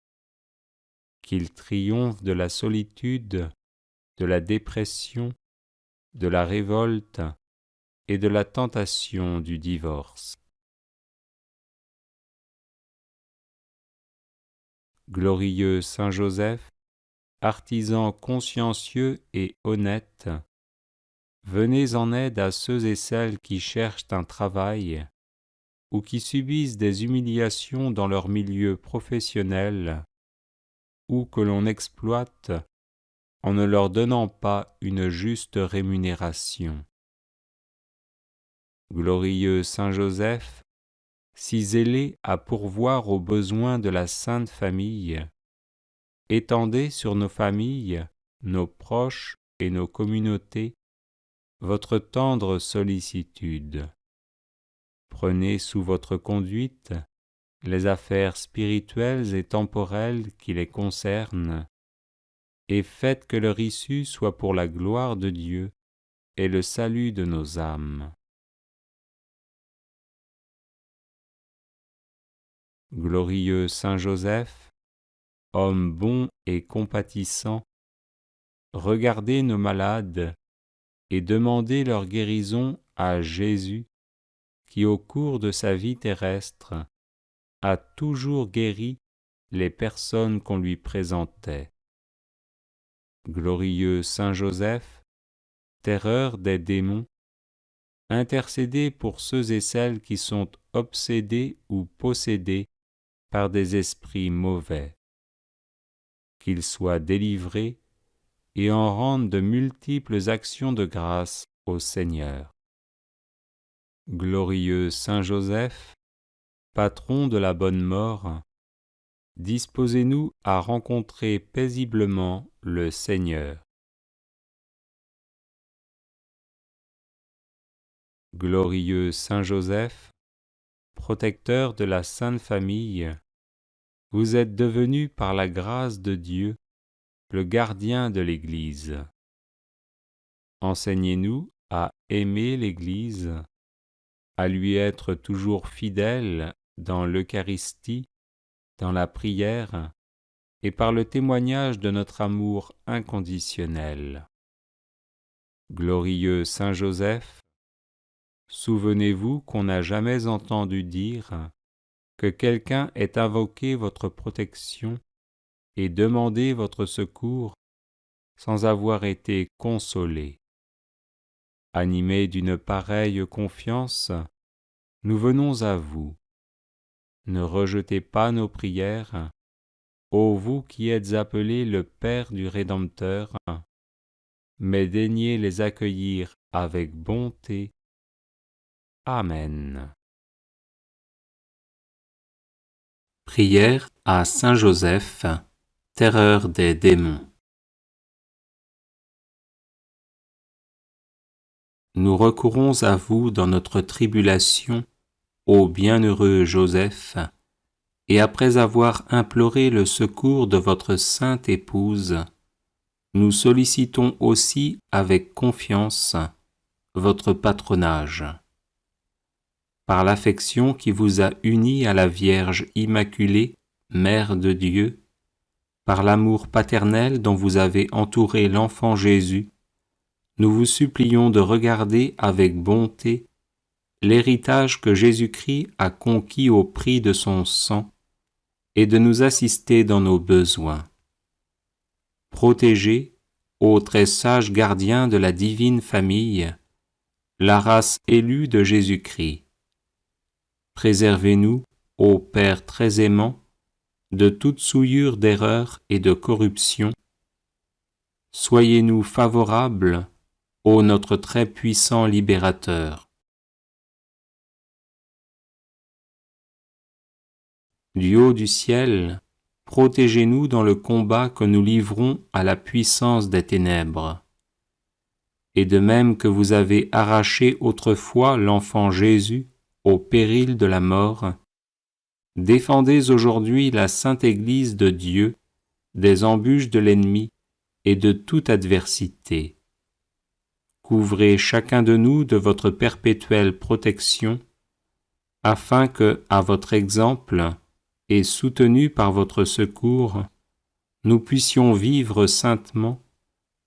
Qu'ils triomphent de la solitude, de la dépression, de la révolte et de la tentation du divorce. Glorieux Saint Joseph, artisan consciencieux et honnête, venez en aide à ceux et celles qui cherchent un travail ou qui subissent des humiliations dans leur milieu professionnel ou que l'on exploite en ne leur donnant pas une juste rémunération. Glorieux Saint Joseph, si zélé à pourvoir aux besoins de la Sainte Famille, étendez sur nos familles, nos proches et nos communautés votre tendre sollicitude. Prenez sous votre conduite les affaires spirituelles et temporelles qui les concernent, et faites que leur issue soit pour la gloire de Dieu et le salut de nos âmes. Glorieux Saint Joseph, homme bon et compatissant, regardez nos malades et demandez leur guérison à Jésus, qui au cours de sa vie terrestre a toujours guéri les personnes qu'on lui présentait. Glorieux Saint Joseph, terreur des démons, intercédez pour ceux et celles qui sont obsédés ou possédés par des esprits mauvais. Qu'ils soient délivrés et en rendent de multiples actions de grâce au Seigneur. Glorieux Saint Joseph, patron de la bonne mort, disposez-nous à rencontrer paisiblement le Seigneur. Glorieux Saint Joseph, protecteur de la Sainte Famille, vous êtes devenu par la grâce de Dieu le gardien de l'Église. Enseignez-nous à aimer l'Église, à lui être toujours fidèle dans l'Eucharistie, dans la prière et par le témoignage de notre amour inconditionnel. Glorieux Saint Joseph, souvenez-vous qu'on n'a jamais entendu dire que quelqu'un ait invoqué votre protection et demandé votre secours sans avoir été consolé. Animés d'une pareille confiance, nous venons à vous. Ne rejetez pas nos prières, ô vous qui êtes appelé le Père du Rédempteur, mais daignez les accueillir avec bonté. Amen. Prière à Saint Joseph, terreur des démons. Nous recourons à vous dans notre tribulation, ô bienheureux Joseph, et après avoir imploré le secours de votre sainte épouse, nous sollicitons aussi avec confiance votre patronage. par l'affection qui vous a unis à la Vierge Immaculée, Mère de Dieu, par l'amour paternel dont vous avez entouré l'enfant Jésus, nous vous supplions de regarder avec bonté l'héritage que Jésus-Christ a conquis au prix de son sang et de nous assister dans nos besoins. Protégez, ô très sages gardiens de la divine famille, la race élue de Jésus-Christ. Préservez-nous, ô Père très aimant, de toute souillure d'erreur et de corruption. Soyez-nous favorables, ô notre très puissant libérateur. Du haut du ciel, protégez-nous dans le combat que nous livrons à la puissance des ténèbres. Et de même que vous avez arraché autrefois l'enfant Jésus au péril de la mort, défendez aujourd'hui la sainte Église de Dieu des embûches de l'ennemi et de toute adversité. Couvrez chacun de nous de votre perpétuelle protection, afin que, à votre exemple, et soutenus par votre secours, nous puissions vivre saintement,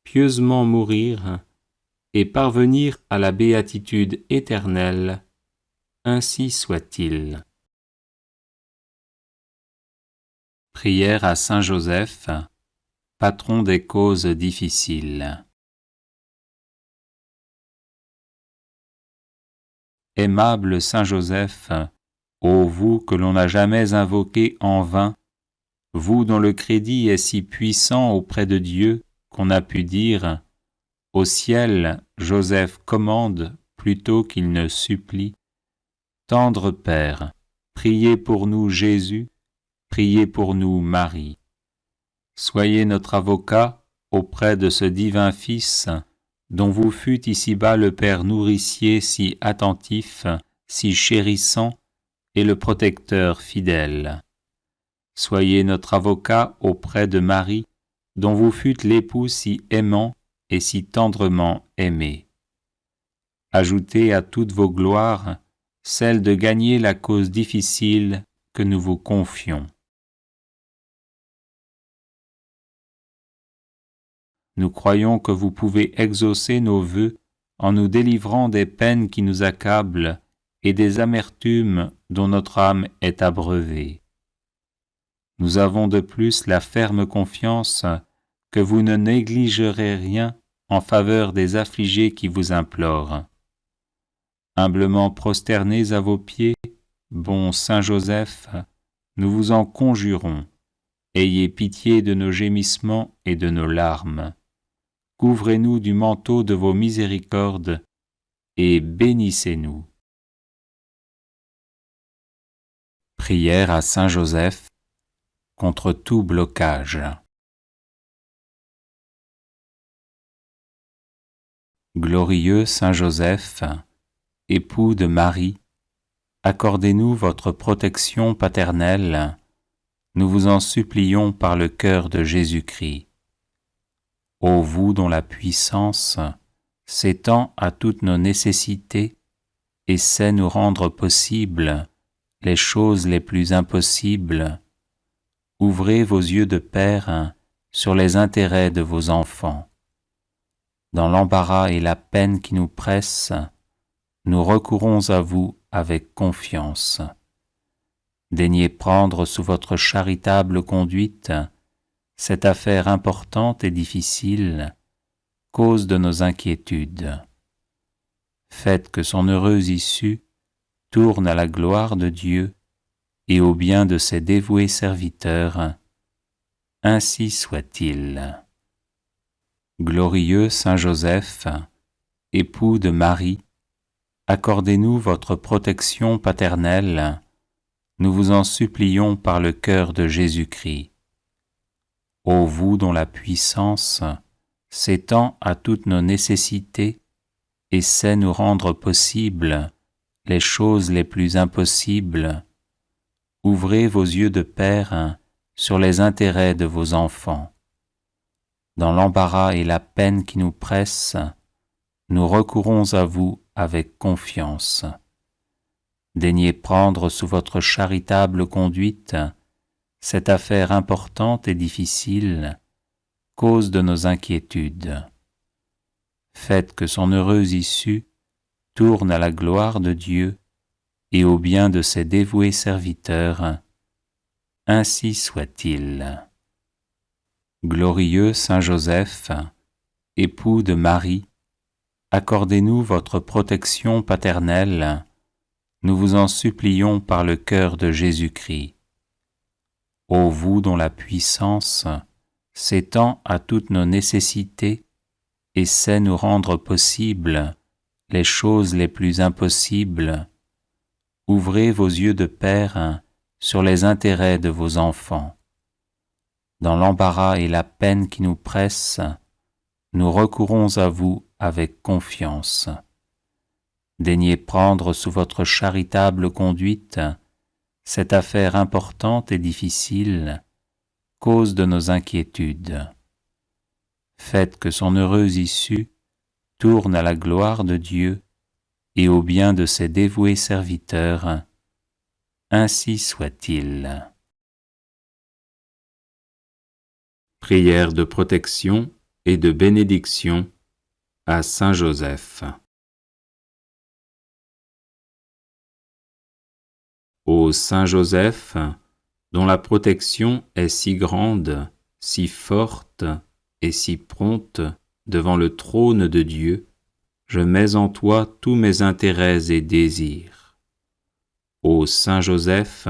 pieusement mourir, et parvenir à la béatitude éternelle. Ainsi soit-il. Prière à Saint Joseph, patron des causes difficiles. Aimable Saint Joseph, ô vous que l'on n'a jamais invoqué en vain, vous dont le crédit est si puissant auprès de Dieu qu'on a pu dire « Au ciel, Joseph commande plutôt qu'il ne supplie ». Tendre Père, priez pour nous Jésus, priez pour nous Marie. Soyez notre avocat auprès de ce divin Fils, dont vous fûtes ici-bas le Père nourricier si attentif, si chérissant, et le protecteur fidèle. Soyez notre avocat auprès de Marie, dont vous fûtes l'époux si aimant et si tendrement aimé. Ajoutez à toutes vos gloires celle de gagner la cause difficile que nous vous confions. Nous croyons que vous pouvez exaucer nos vœux en nous délivrant des peines qui nous accablent et des amertumes dont notre âme est abreuvée. Nous avons de plus la ferme confiance que vous ne négligerez rien en faveur des affligés qui vous implorent. Humblement prosternés à vos pieds, bon Saint Joseph, nous vous en conjurons, ayez pitié de nos gémissements et de nos larmes. Couvrez-nous du manteau de vos miséricordes et bénissez-nous. Prière à Saint Joseph contre tout blocage. Glorieux Saint Joseph, époux de Marie, accordez-nous votre protection paternelle, nous vous en supplions par le cœur de Jésus-Christ. Ô vous dont la puissance s'étend à toutes nos nécessités et sait nous rendre possibles les choses les plus impossibles, ouvrez vos yeux de Père sur les intérêts de vos enfants. Dans l'embarras et la peine qui nous pressent, nous recourons à vous avec confiance. Daignez prendre sous votre charitable conduite cette affaire importante et difficile, cause de nos inquiétudes. Faites que son heureuse issue tourne à la gloire de Dieu et au bien de ses dévoués serviteurs. Ainsi soit-il. Glorieux Saint Joseph, époux de Marie, accordez-nous votre protection paternelle, nous vous en supplions par le cœur de Jésus-Christ. Ô vous dont la puissance s'étend à toutes nos nécessités et sait nous rendre possibles les choses les plus impossibles, ouvrez vos yeux de Père sur les intérêts de vos enfants. Dans l'embarras et la peine qui nous pressent, nous recourons à vous avec confiance. Daignez prendre sous votre charitable conduite cette affaire importante et difficile, cause de nos inquiétudes. Faites que son heureuse issue tourne à la gloire de Dieu et au bien de ses dévoués serviteurs. Ainsi soit-il. Glorieux Saint Joseph, époux de Marie, accordez-nous votre protection paternelle, nous vous en supplions par le cœur de Jésus-Christ. Ô vous dont la puissance s'étend à toutes nos nécessités et sait nous rendre possibles les choses les plus impossibles, ouvrez vos yeux de Père sur les intérêts de vos enfants. Dans l'embarras et la peine qui nous pressent, nous recourons à vous avec confiance. Daignez prendre sous votre charitable conduite cette affaire importante et difficile, cause de nos inquiétudes. Faites que son heureuse issue tourne à la gloire de Dieu et au bien de ses dévoués serviteurs. Ainsi soit-il. Prière de protection et de bénédiction à Saint Joseph. Ô Saint Joseph, dont la protection est si grande, si forte et si prompte devant le trône de Dieu, je mets en toi tous mes intérêts et désirs. Ô Saint Joseph,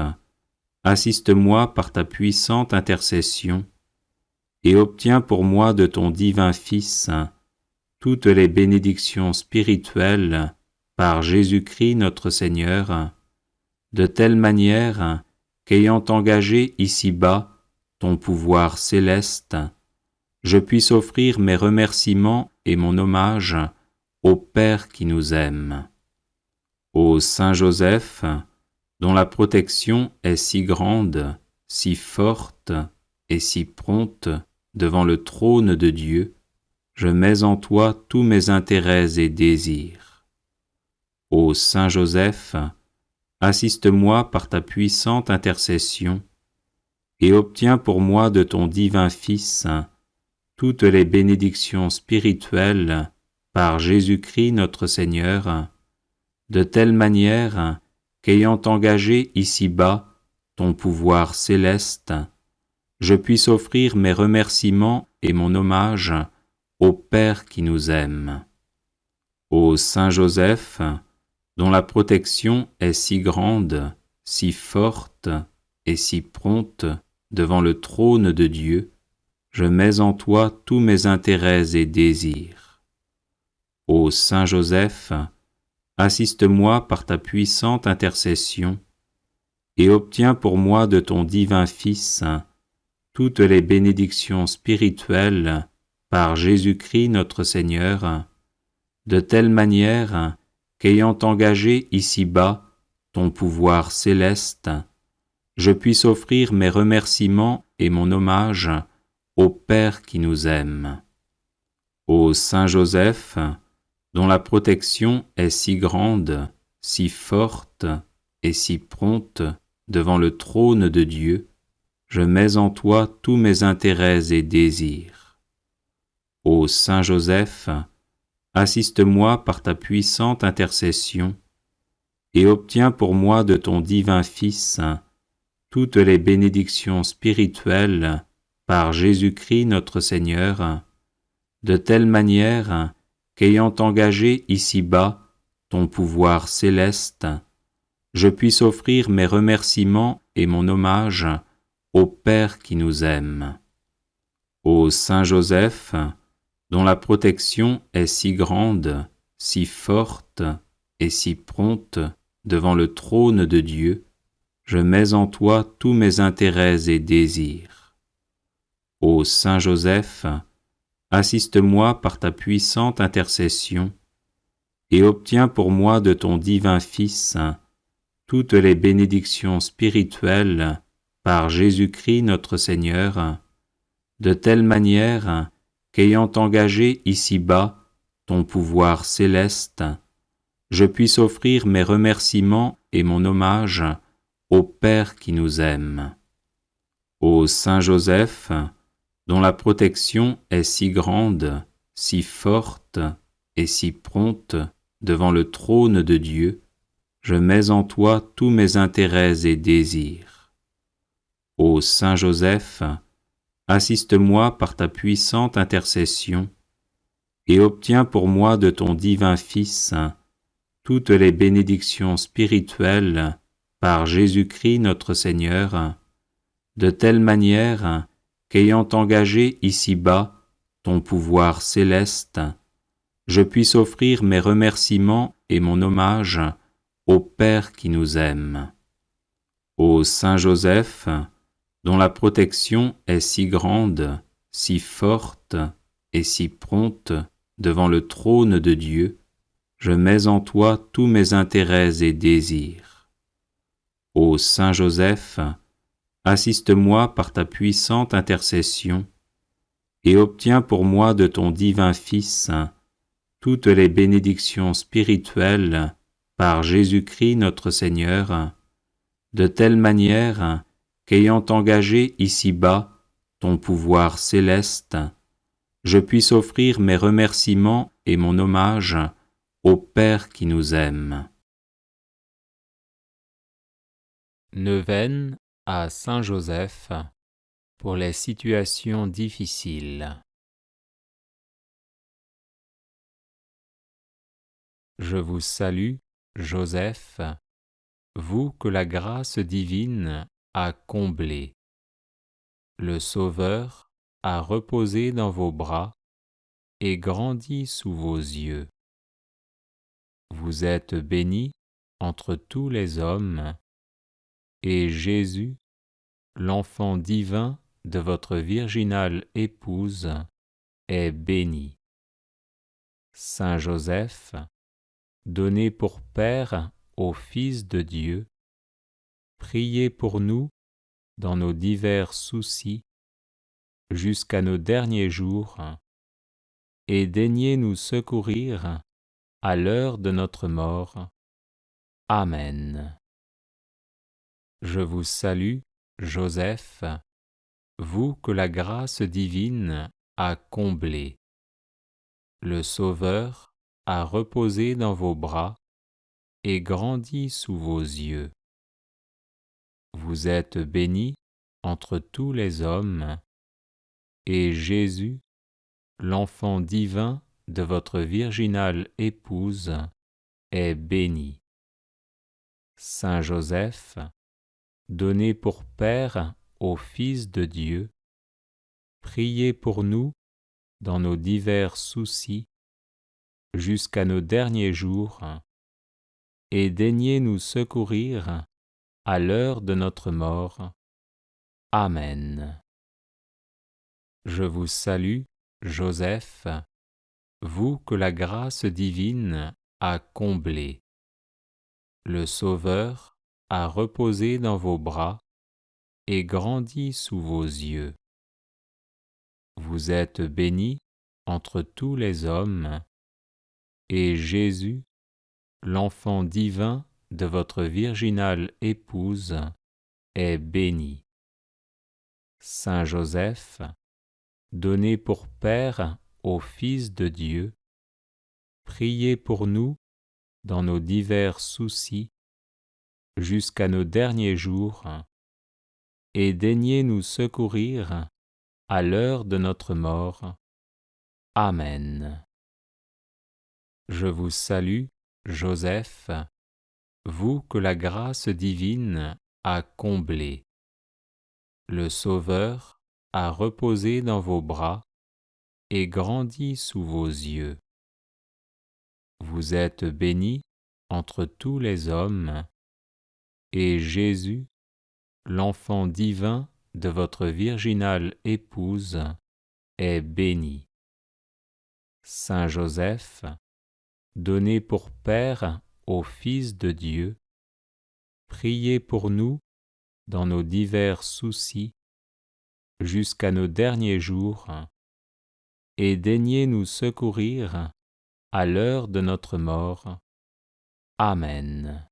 assiste-moi par ta puissante intercession et obtiens pour moi de ton divin Fils toutes les bénédictions spirituelles par Jésus-Christ notre Seigneur, de telle manière qu'ayant engagé ici-bas ton pouvoir céleste, je puisse offrir mes remerciements et mon hommage au Père qui nous aime. Ô Saint Joseph, dont la protection est si grande, si forte et si prompte devant le trône de Dieu, je mets en toi tous mes intérêts et désirs. Ô Saint Joseph, assiste-moi par ta puissante intercession et obtiens pour moi de ton divin Fils toutes les bénédictions spirituelles par Jésus-Christ notre Seigneur, de telle manière qu'ayant engagé ici-bas ton pouvoir céleste, je puisse offrir mes remerciements et mon hommage au Père qui nous aime. Ô Saint Joseph, dont la protection est si grande, si forte et si prompte devant le trône de Dieu, je mets en toi tous mes intérêts et désirs. Ô Saint Joseph, assiste-moi par ta puissante intercession et obtiens pour moi de ton divin Fils toutes les bénédictions spirituelles par Jésus-Christ notre Seigneur, de telle manière qu'ayant engagé ici-bas ton pouvoir céleste, je puisse offrir mes remerciements et mon hommage au Père qui nous aime. Ô Saint Joseph, dont la protection est si grande, si forte et si prompte devant le trône de Dieu, je mets en toi tous mes intérêts et désirs. Ô Saint Joseph, assiste-moi par ta puissante intercession et obtiens pour moi de ton divin Fils toutes les bénédictions spirituelles par Jésus-Christ notre Seigneur, de telle manière qu'ayant engagé ici-bas ton pouvoir céleste, je puisse offrir mes remerciements et mon hommage au Père qui nous aime. Ô Saint Joseph, dont la protection est si grande, si forte et si prompte devant le trône de Dieu, je mets en toi tous mes intérêts et désirs. Ô Saint Joseph, assiste-moi par ta puissante intercession et obtiens pour moi de ton divin Fils toutes les bénédictions spirituelles par Jésus-Christ notre Seigneur, de telle manière qu'ayant engagé ici-bas ton pouvoir céleste, je puisse offrir mes remerciements et mon hommage au Père qui nous aime. Ô Saint Joseph, dont la protection est si grande, si forte et si prompte devant le trône de Dieu, je mets en toi tous mes intérêts et désirs. Ô Saint Joseph, assiste-moi par ta puissante intercession et obtiens pour moi de ton divin Fils toutes les bénédictions spirituelles par Jésus-Christ notre Seigneur, de telle manière qu'ayant engagé ici-bas ton pouvoir céleste, je puisse offrir mes remerciements et mon hommage au Père qui nous aime. Ô Saint Joseph, dont la protection est si grande, si forte et si prompte devant le trône de Dieu, je mets en toi tous mes intérêts et désirs. Ô Saint Joseph, assiste-moi par ta puissante intercession et obtiens pour moi de ton divin Fils toutes les bénédictions spirituelles par Jésus-Christ notre Seigneur, de telle manière qu'ayant engagé ici-bas ton pouvoir céleste, je puisse offrir mes remerciements et mon hommage au Père qui nous aime. Neuvaine à Saint Joseph pour les situations difficiles. Je vous salue, Joseph, vous que la grâce divine a comblé. Le Sauveur a reposé dans vos bras et grandi sous vos yeux. Vous êtes béni entre tous les hommes, et Jésus, l'enfant divin de votre virginale épouse, est béni. Saint Joseph, donné pour Père au Fils de Dieu, priez pour nous dans nos divers soucis jusqu'à nos derniers jours, et daignez nous secourir à l'heure de notre mort. Amen. Je vous salue, Joseph, vous que la grâce divine a comblé. Le Sauveur a reposé dans vos bras et grandi sous vos yeux. Vous êtes béni entre tous les hommes, et Jésus, l'enfant divin de votre virginale épouse, est béni. Saint Joseph, donné pour Père au Fils de Dieu, priez pour nous dans nos divers soucis jusqu'à nos derniers jours, et daignez nous secourir à l'heure de notre mort. Amen. Je vous salue, Joseph, vous que la grâce divine a comblé. Le Sauveur a reposé dans vos bras et grandi sous vos yeux. Vous êtes béni entre tous les hommes, et Jésus, l'enfant divin de votre virginale épouse, est béni. Saint Joseph, donné pour Père au Fils de Dieu, priez pour nous dans nos divers soucis jusqu'à nos derniers jours, et daignez nous secourir à l'heure de notre mort. Amen. Je vous salue, Joseph, vous que la grâce divine a comblé. Le Sauveur a reposé dans vos bras et grandi sous vos yeux. Vous êtes béni entre tous les hommes, et Jésus, l'enfant divin de votre virginale épouse, est béni. Saint Joseph, donné pour Père au Fils de Dieu, priez pour nous dans nos divers soucis jusqu'à nos derniers jours, et daignez nous secourir à l'heure de notre mort. Amen.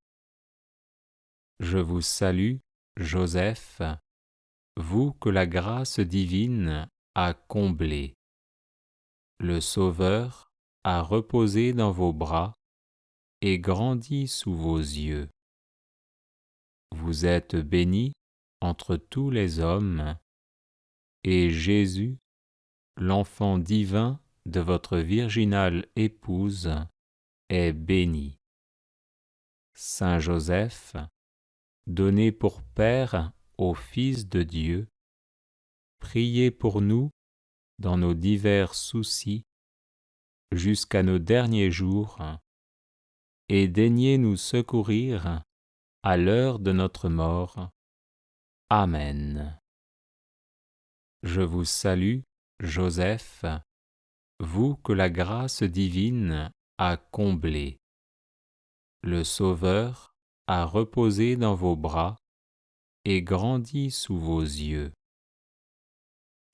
Je vous salue, Joseph, vous que la grâce divine a comblé. Le Sauveur a reposé dans vos bras et grandi sous vos yeux. Vous êtes bénie entre tous les hommes, et Jésus, l'enfant divin de votre virginale épouse, est béni. Saint Joseph, donné pour Père au Fils de Dieu, priez pour nous dans nos divers soucis jusqu'à nos derniers jours, et daignez nous secourir à l'heure de notre mort. Amen. Je vous salue, Joseph, vous que la grâce divine a comblé. Le Sauveur a reposé dans vos bras et grandi sous vos yeux.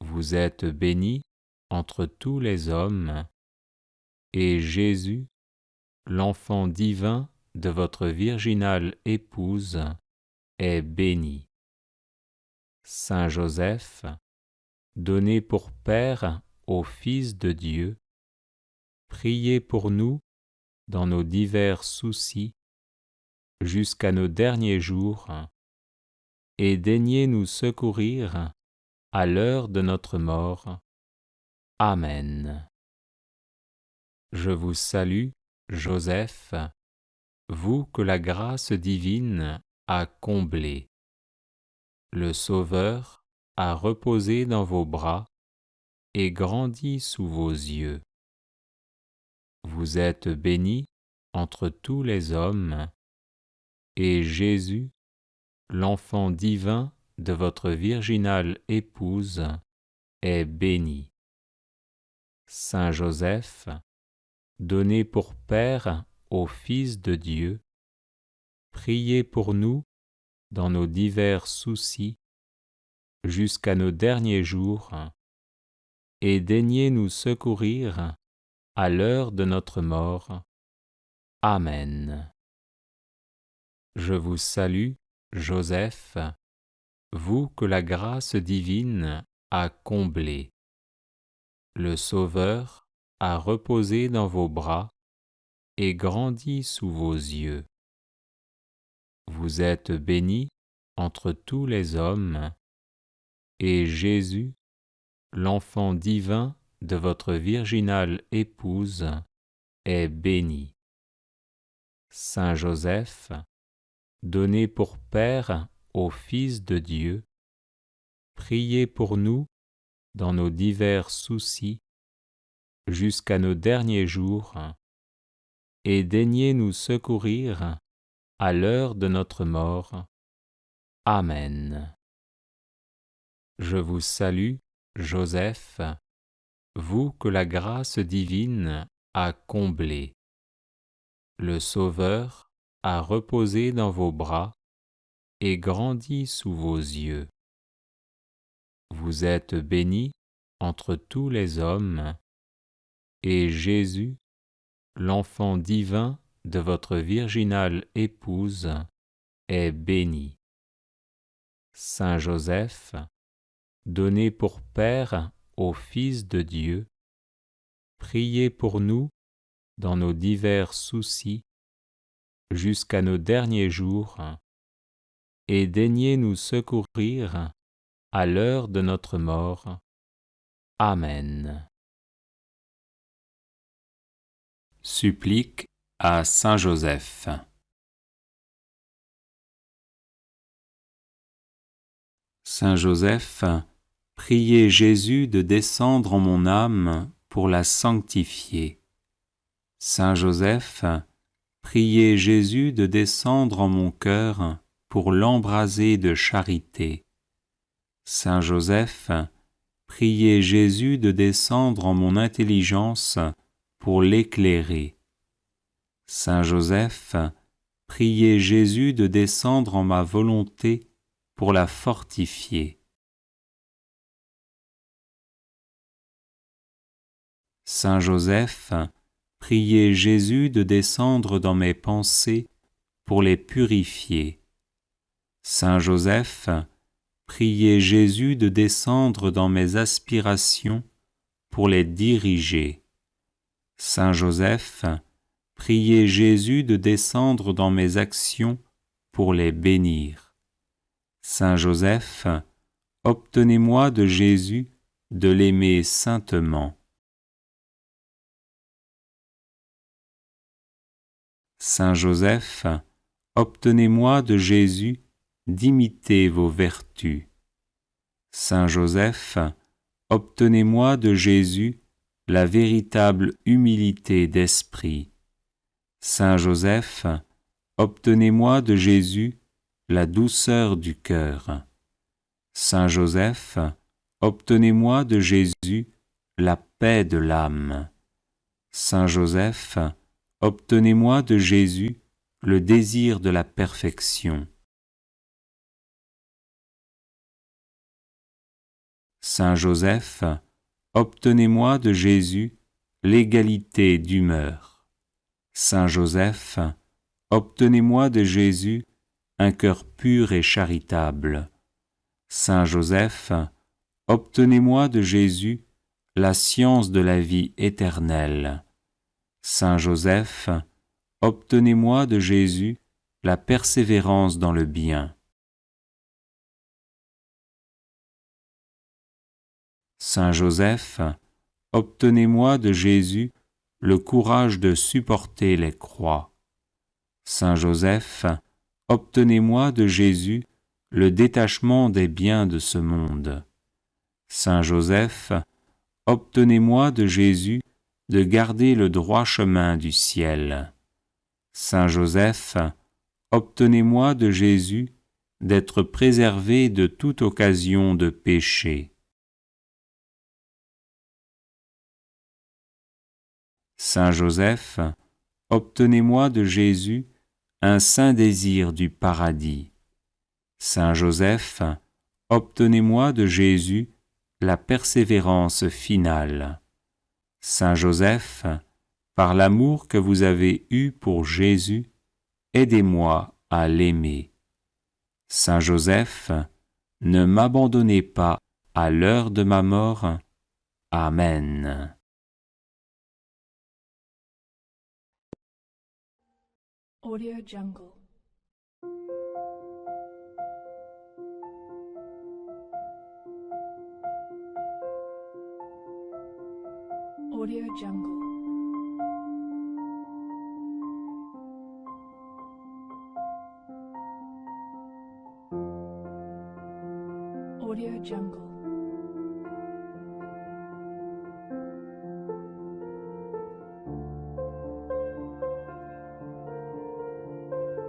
Vous êtes bénie entre tous les hommes, et Jésus, l'enfant divin de votre virginale épouse, est béni. Saint Joseph, donné pour Père au Fils de Dieu, priez pour nous dans nos divers soucis jusqu'à nos derniers jours, et daignez nous secourir à l'heure de notre mort. Amen. Je vous salue, Joseph, vous que la grâce divine a comblé. Le Sauveur a reposé dans vos bras et grandi sous vos yeux. Vous êtes bénie entre tous les hommes, et Jésus, l'enfant divin de votre virginale épouse, est béni. Saint Joseph, donné pour Père au Fils de Dieu, priez pour nous dans nos divers soucis jusqu'à nos derniers jours, et daignez nous secourir à l'heure de notre mort. Amen. Je vous salue, Joseph, vous que la grâce divine a comblé. Le Sauveur a reposé dans vos bras et grandi sous vos yeux. Vous êtes bénie entre tous les hommes, et Jésus, l'enfant divin de votre virginale épouse, est béni. Saint Joseph, donné pour Père au Fils de Dieu, priez pour nous dans nos divers soucis jusqu'à nos derniers jours, et daignez nous secourir à l'heure de notre mort. Amen. Je vous salue, Joseph, vous que la grâce divine a comblé. Le Sauveur a reposé dans vos bras et grandi sous vos yeux. Vous êtes bénie entre tous les hommes, et Jésus, l'enfant divin de votre virginale épouse, est béni. Saint Joseph, donné pour Père au Fils de Dieu, priez pour nous dans nos divers soucis jusqu'à nos derniers jours, et daignez nous secourir à l'heure de notre mort. Amen. Supplique à Saint Joseph. Saint Joseph, priez Jésus de descendre en mon âme pour la sanctifier. Saint Joseph, priez Jésus de descendre en mon cœur pour l'embraser de charité. Saint Joseph, priez Jésus de descendre en mon intelligence pour l'éclairer. Saint Joseph, priez Jésus de descendre en ma volonté pour la fortifier. Saint Joseph, priez Jésus de descendre dans mes pensées pour les purifier. Saint Joseph, priez Jésus de descendre dans mes aspirations pour les diriger. Saint Joseph, priez Jésus de descendre dans mes actions pour les bénir. Saint Joseph, obtenez-moi de Jésus de l'aimer saintement. Saint Joseph, obtenez-moi de Jésus d'imiter vos vertus. Saint Joseph, obtenez-moi de Jésus la véritable humilité d'esprit. Saint Joseph, obtenez-moi de Jésus la douceur du cœur. Saint Joseph, obtenez-moi de Jésus la paix de l'âme. Saint Joseph, obtenez-moi de Jésus le désir de la perfection. Saint Joseph, obtenez-moi de Jésus l'égalité d'humeur. Saint Joseph, obtenez-moi de Jésus un cœur pur et charitable. Saint Joseph, obtenez-moi de Jésus la science de la vie éternelle. Saint Joseph, obtenez-moi de Jésus la persévérance dans le bien. Saint Joseph, obtenez-moi de Jésus le courage de supporter les croix. Saint Joseph, obtenez-moi de Jésus le détachement des biens de ce monde. Saint Joseph, obtenez-moi de Jésus de garder le droit chemin du ciel. Saint Joseph, obtenez-moi de Jésus d'être préservé de toute occasion de péché. Saint Joseph, obtenez-moi de Jésus un saint désir du paradis. Saint Joseph, obtenez-moi de Jésus la persévérance finale. Saint Joseph, par l'amour que vous avez eu pour Jésus, aidez-moi à l'aimer. Saint Joseph, ne m'abandonnez pas à l'heure de ma mort. Amen. Audio Jungle. Audio Jungle. Audio Jungle.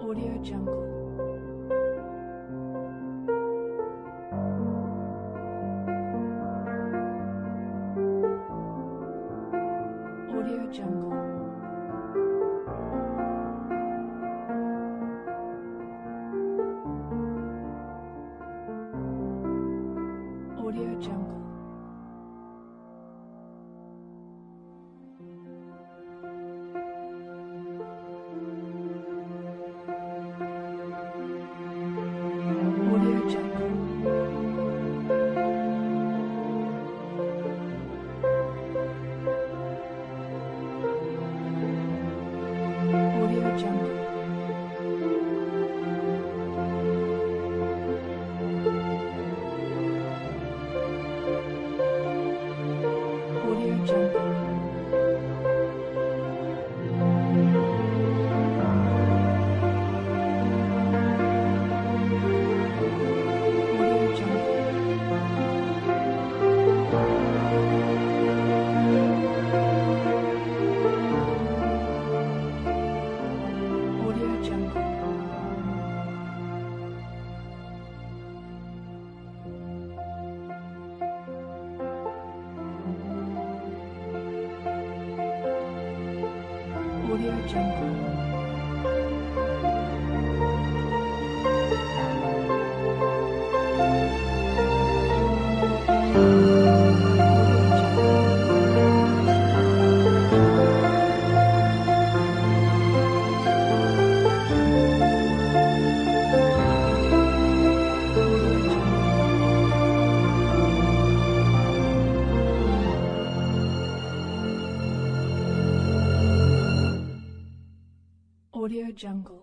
Audio Jungle. Audio Jungle. Audio Jungle. Audio Jungle. Audio Jungle. Audio Jungle. Audio Jungle. Audio Jungle. Audio Jungle. Audio Jungle. Audio Jungle.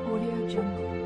Audio Jungle.